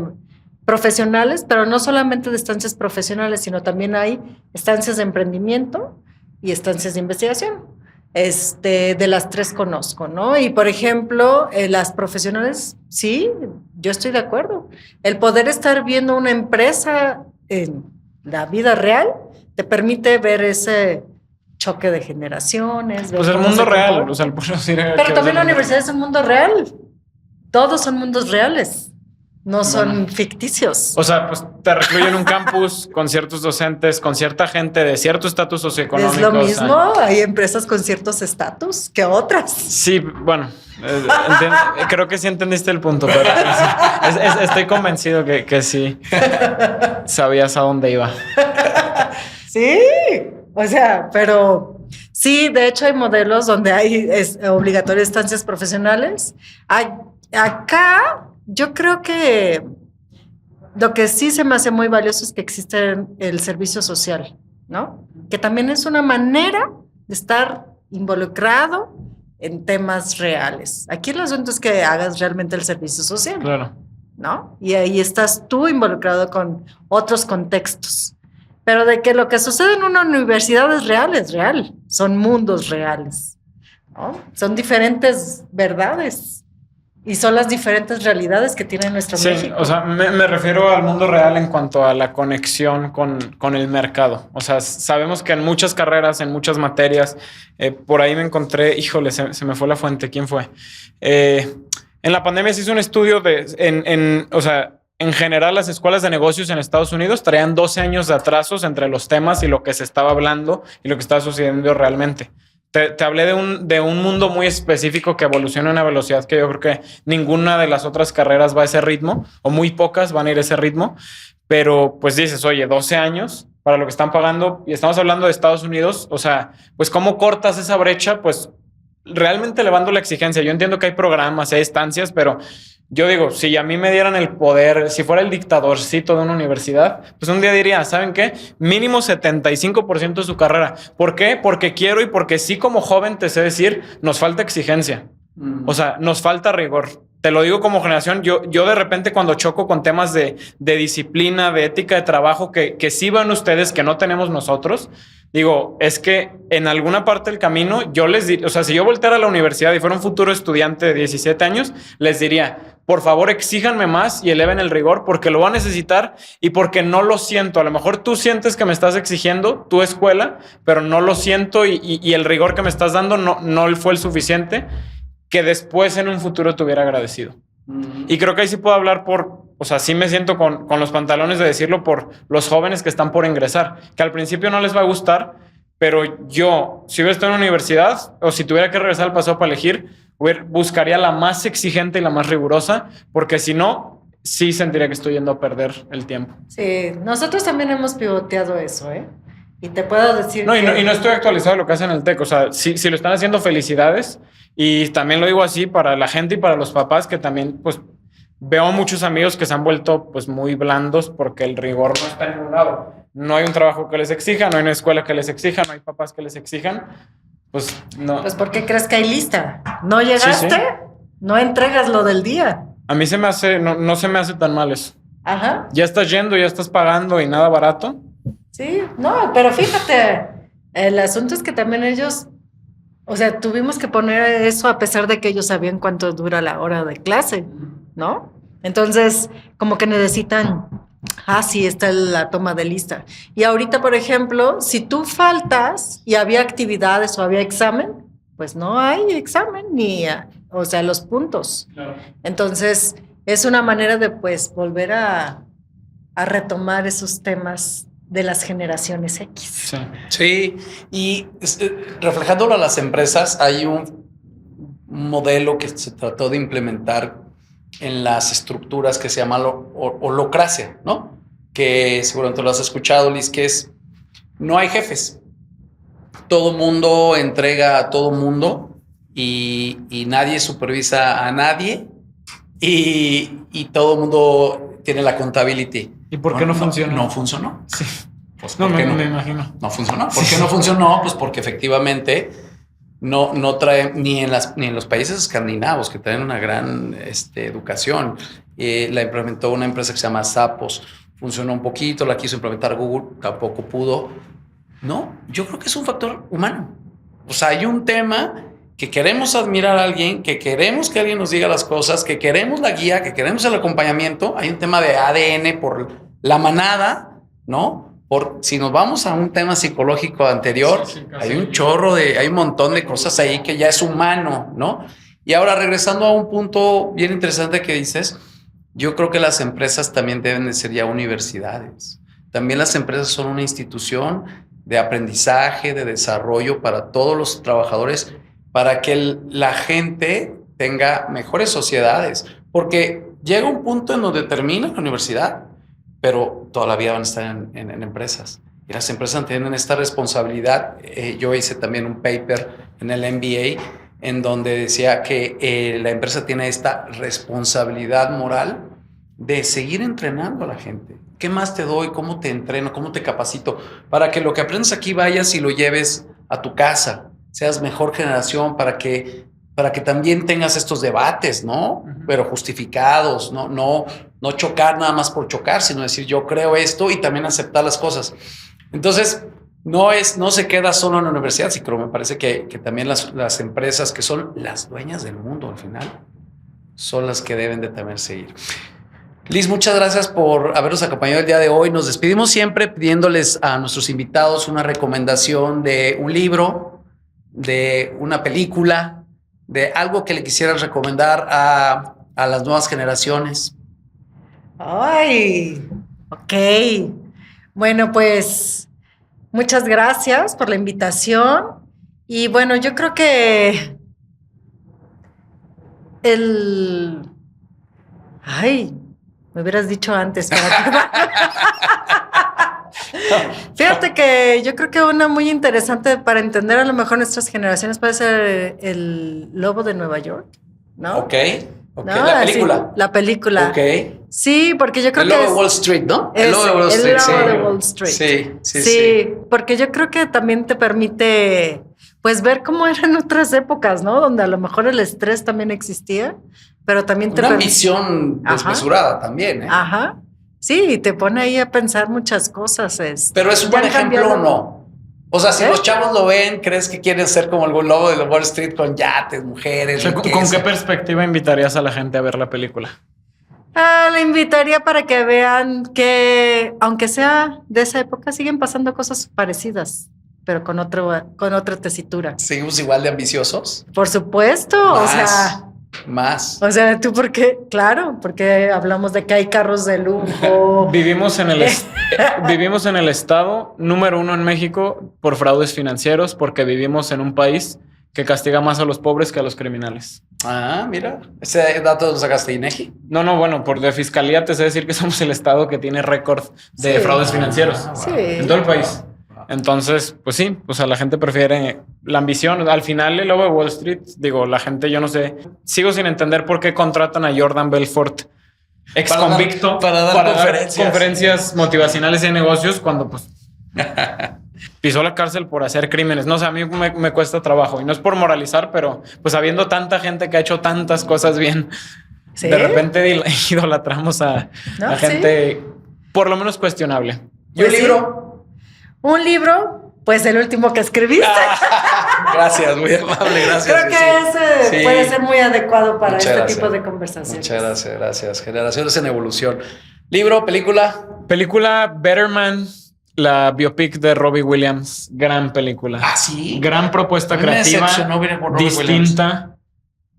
profesionales, pero no solamente de estancias profesionales, sino también hay estancias de emprendimiento y estancias de investigación. De las tres conozco, ¿no? Y por ejemplo, las profesionales, sí, yo estoy de acuerdo. El poder estar viendo una empresa en la vida real te permite ver ese choque de generaciones.
Pues el mundo real, o sea,
pero también la universidad es un mundo real. Todos son mundos reales. No son ficticios.
O sea, pues te recluyen un campus con ciertos docentes, con cierta gente de cierto estatus socioeconómico.
Es lo mismo, hay empresas con ciertos estatus que otras.
Sí, bueno, creo que sí entendiste el punto, pero estoy convencido que sí sabías a dónde iba.
Sí, o sea, pero sí, de hecho hay modelos donde hay obligatorias estancias profesionales. Acá yo creo que lo que sí se me hace muy valioso es que existe el servicio social, ¿no? Que también es una manera de estar involucrado en temas reales. Aquí el asunto es que hagas realmente el servicio social.
Claro.
¿No? Y ahí estás tú involucrado con otros contextos. Pero de que lo que sucede en una universidad es real. Son mundos reales, ¿no? Son diferentes verdades. Y son las diferentes realidades que tiene nuestro México.
O sea, me refiero al mundo real en cuanto a la conexión con el mercado. O sea, sabemos que en muchas carreras, en muchas materias, por ahí me encontré, híjole, se me fue la fuente, ¿quién fue? En la pandemia se hizo un estudio o sea, en general las escuelas de negocios en Estados Unidos traían 12 años de atrasos entre los temas y lo que se estaba hablando y lo que estaba sucediendo realmente. Te hablé de un mundo muy específico que evoluciona a una velocidad que yo creo que ninguna de las otras carreras va a ese ritmo, o muy pocas van a ir a ese ritmo, pero pues dices, oye, 12 años para lo que están pagando, y estamos hablando de Estados Unidos, o sea, pues ¿cómo cortas esa brecha? Pues realmente elevando la exigencia. Yo entiendo que hay programas, hay estancias, pero yo digo, si a mí me dieran el poder, si fuera el dictadorcito de una universidad, pues un día diría, ¿saben qué? Mínimo 75% de su carrera. ¿Por qué? Porque quiero y porque sí como joven te sé decir, nos falta exigencia. O sea, nos falta rigor. Te lo digo como generación. Yo de repente cuando choco con temas de disciplina, de ética de trabajo, que sí van ustedes, que no tenemos nosotros, digo, es que en alguna parte del camino yo les diría, o sea, si yo volteara a la universidad y fuera un futuro estudiante de 17 años, les diría, por favor, exíjanme más y eleven el rigor porque lo voy a necesitar y porque no lo siento. A lo mejor tú sientes que me estás exigiendo tu escuela, pero no lo siento y el rigor que me estás dando no fue el suficiente que después en un futuro te hubiera agradecido. Y creo que ahí sí puedo hablar o sea, sí me siento con los pantalones de decirlo por los jóvenes que están por ingresar, que al principio no les va a gustar, pero yo, si hubiera estado en una universidad o si tuviera que regresar al pasado para elegir, buscaría la más exigente y la más rigurosa, porque si no, sí sentiría que estoy yendo a perder el tiempo.
Sí, nosotros también hemos pivoteado eso, ¿eh? Y te puedo decir
no, y no estoy actualizado de lo que hacen en el TEC. O sea, si lo están haciendo, felicidades. Y también lo digo así para la gente y para los papás, que también, pues, veo muchos amigos que se han vuelto, pues, muy blandos porque el rigor no está en ningún lado. No hay un trabajo que les exija, no hay una escuela que les exija, no hay papás que les exijan. Pues, no.
Pues, ¿por qué crees que hay lista? ¿No llegaste? Sí. No entregas lo del día.
A mí se me hace, no se me hace tan mal eso.
Ajá.
Ya estás yendo, ya estás pagando y nada barato.
Sí, no, pero fíjate, el asunto es que también ellos, o sea, tuvimos que poner eso a pesar de que ellos sabían cuánto dura la hora de clase, ¿no? Entonces, como que necesitan, sí, está la toma de lista. Y ahorita, por ejemplo, si tú faltas y había actividades o había examen, pues no hay examen o sea, los puntos. Claro. Entonces, es una manera de, pues, volver a retomar esos temas de las generaciones X.
Sí, y reflejándolo a las empresas, hay un modelo que se trató de implementar en las estructuras que se llama holocracia, ¿no? Que seguramente lo has escuchado, Liz, que es, no hay jefes. Todo mundo entrega a todo mundo y nadie supervisa a nadie y todo mundo tiene la accountability.
¿Y por qué no funcionó?
No funcionó.
Sí.
Pues
no me imagino.
No funcionó. ¿Por qué no funcionó? Pues porque efectivamente no trae ni en los países escandinavos que traen una gran educación. La implementó una empresa que se llama Zappos. Funcionó un poquito, la quiso implementar Google, tampoco pudo. No, yo creo que es un factor humano. O sea, hay un tema que queremos admirar a alguien, que queremos que alguien nos diga las cosas, que queremos la guía, que queremos el acompañamiento. Hay un tema de ADN por la manada, ¿no? Si nos vamos a un tema psicológico anterior, hay un hay un montón de cosas ahí que ya es humano, ¿no? Y ahora regresando a un punto bien interesante que dices, yo creo que las empresas también deben de ser ya universidades. También las empresas son una institución de aprendizaje, de desarrollo para todos los trabajadores, para que la gente tenga mejores sociedades. Porque llega un punto en donde termina la universidad, pero toda la vida van a estar en empresas. Y las empresas tienen esta responsabilidad. Yo hice también un paper en el MBA en donde decía que la empresa tiene esta responsabilidad moral de seguir entrenando a la gente. ¿Qué más te doy? ¿Cómo te entreno? ¿Cómo te capacito? Para que lo que aprendes aquí vayas y lo lleves a tu casa, seas mejor generación, para que también tengas estos debates, ¿no? Pero justificados, no chocar nada más por chocar, sino decir yo creo esto y también aceptar las cosas. Entonces, no se queda solo en la universidad, sí, creo, me parece que también las empresas que son las dueñas del mundo al final son las que deben de también seguir. Liz, muchas gracias por habernos acompañado el día de hoy. Nos despedimos siempre pidiéndoles a nuestros invitados una recomendación de un libro, de una película, de algo que le quisieras recomendar a las nuevas generaciones.
Ay, ok. Bueno, pues muchas gracias por la invitación. Y bueno, yo creo que me hubieras dicho antes. Fíjate que yo creo que una muy interesante para entender a lo mejor nuestras generaciones puede ser El Lobo de Nueva York, ¿no?
Ok.
¿No?
La película.
Así, la película.
Ok.
Sí, porque yo creo que
El Lobo de Wall Street, ¿no?
El Lobo de Wall Street.
El Lobo
de Wall Street.
Sí, porque yo creo que también te permite
pues ver cómo eran otras épocas, ¿no? Donde a lo mejor el estrés también existía, pero también
Una ambición desmesurada también, ¿eh?
Ajá. Sí, y te pone ahí a pensar muchas cosas.
Pero es un buen ejemplo o no. O sea, si los chavos lo ven, ¿crees que quieren ser como algún lobo de Wall Street con yates, mujeres?
O sea, ¿con qué perspectiva invitarías a la gente a ver la película?
Le invitaría para que vean que, aunque sea de esa época, siguen pasando cosas parecidas, pero con otra tesitura.
¿Seguimos igual de ambiciosos?
Por supuesto,
Más.
O sea, ¿tú por qué? Claro, porque hablamos de que hay carros de lujo.
Vivimos en el estado número 1 en México por fraudes financieros, porque vivimos en un país que castiga más a los pobres que a los criminales.
Ah, mira. ¿Ese dato lo sacaste de INEGI?
No, bueno, por de fiscalía te sé decir que somos el estado que tiene récord de fraudes financieros en todo el país. Entonces, pues sí, o sea, la gente prefiere la ambición. Al final, el lobo de Wall Street, digo, la gente, yo no sé, sigo sin entender por qué contratan a Jordan Belfort, ex convicto,
para dar
conferencias motivacionales de negocios, cuando pues pisó la cárcel por hacer crímenes. No sé, a mí me cuesta trabajo y no es por moralizar, pero pues habiendo tanta gente que ha hecho tantas cosas bien,
¿Sí?
De repente idolatramos a gente por lo menos cuestionable.
¿Y un libro?
Un libro, pues el último que escribiste.
Gracias, muy amable, gracias.
Creo que ese puede ser muy adecuado para tipo de conversaciones.
Muchas gracias. Generaciones en evolución. ¿Libro, película?
Película Better Man, la biopic de Robbie Williams. Gran película.
Ah, sí.
Gran propuesta creativa, distinta.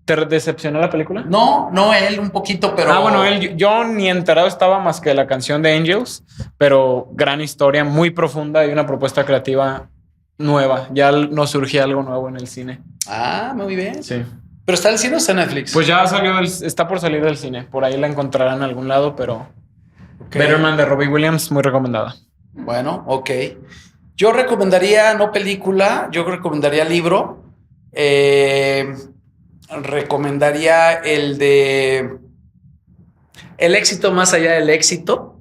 ¿Te decepcionó la película?
No, él un poquito, pero...
Bueno, yo ni enterado estaba más que la canción de Angels, pero gran historia, muy profunda y una propuesta creativa nueva. Ya nos surgía algo nuevo en el cine.
Ah, muy bien.
Sí.
¿Pero está en el cine o está en Netflix?
Pues ya salió, está por salir del cine. Por ahí la encontrarán en algún lado, pero Better Man de Robbie Williams, muy recomendada.
Bueno, ok. Yo recomendaría, no película, yo recomendaría libro. Recomendaría el de El éxito más allá del éxito.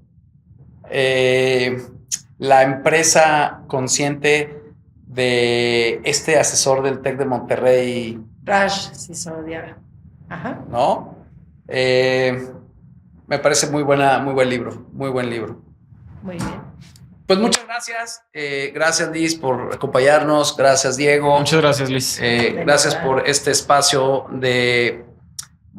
La empresa consciente de este asesor del TEC de Monterrey.
Raj Sisodia. Ajá.
¿No? Me parece muy buen libro. Muy buen libro.
Muy bien.
Pues muchas gracias. Gracias, Liz, por acompañarnos. Gracias, Diego.
Muchas gracias, Liz.
Gracias por este espacio de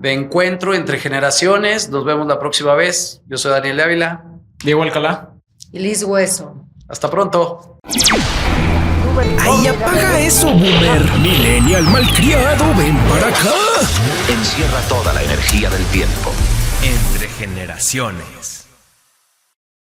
encuentro entre generaciones. Nos vemos la próxima vez. Yo soy Daniel de Ávila.
Diego Alcalá.
Y Liz Hueso.
Hasta pronto.
¡Ay, apaga eso, boomer! Millennial malcriado, ven para acá.
Encierra toda la energía del tiempo.
Entre generaciones.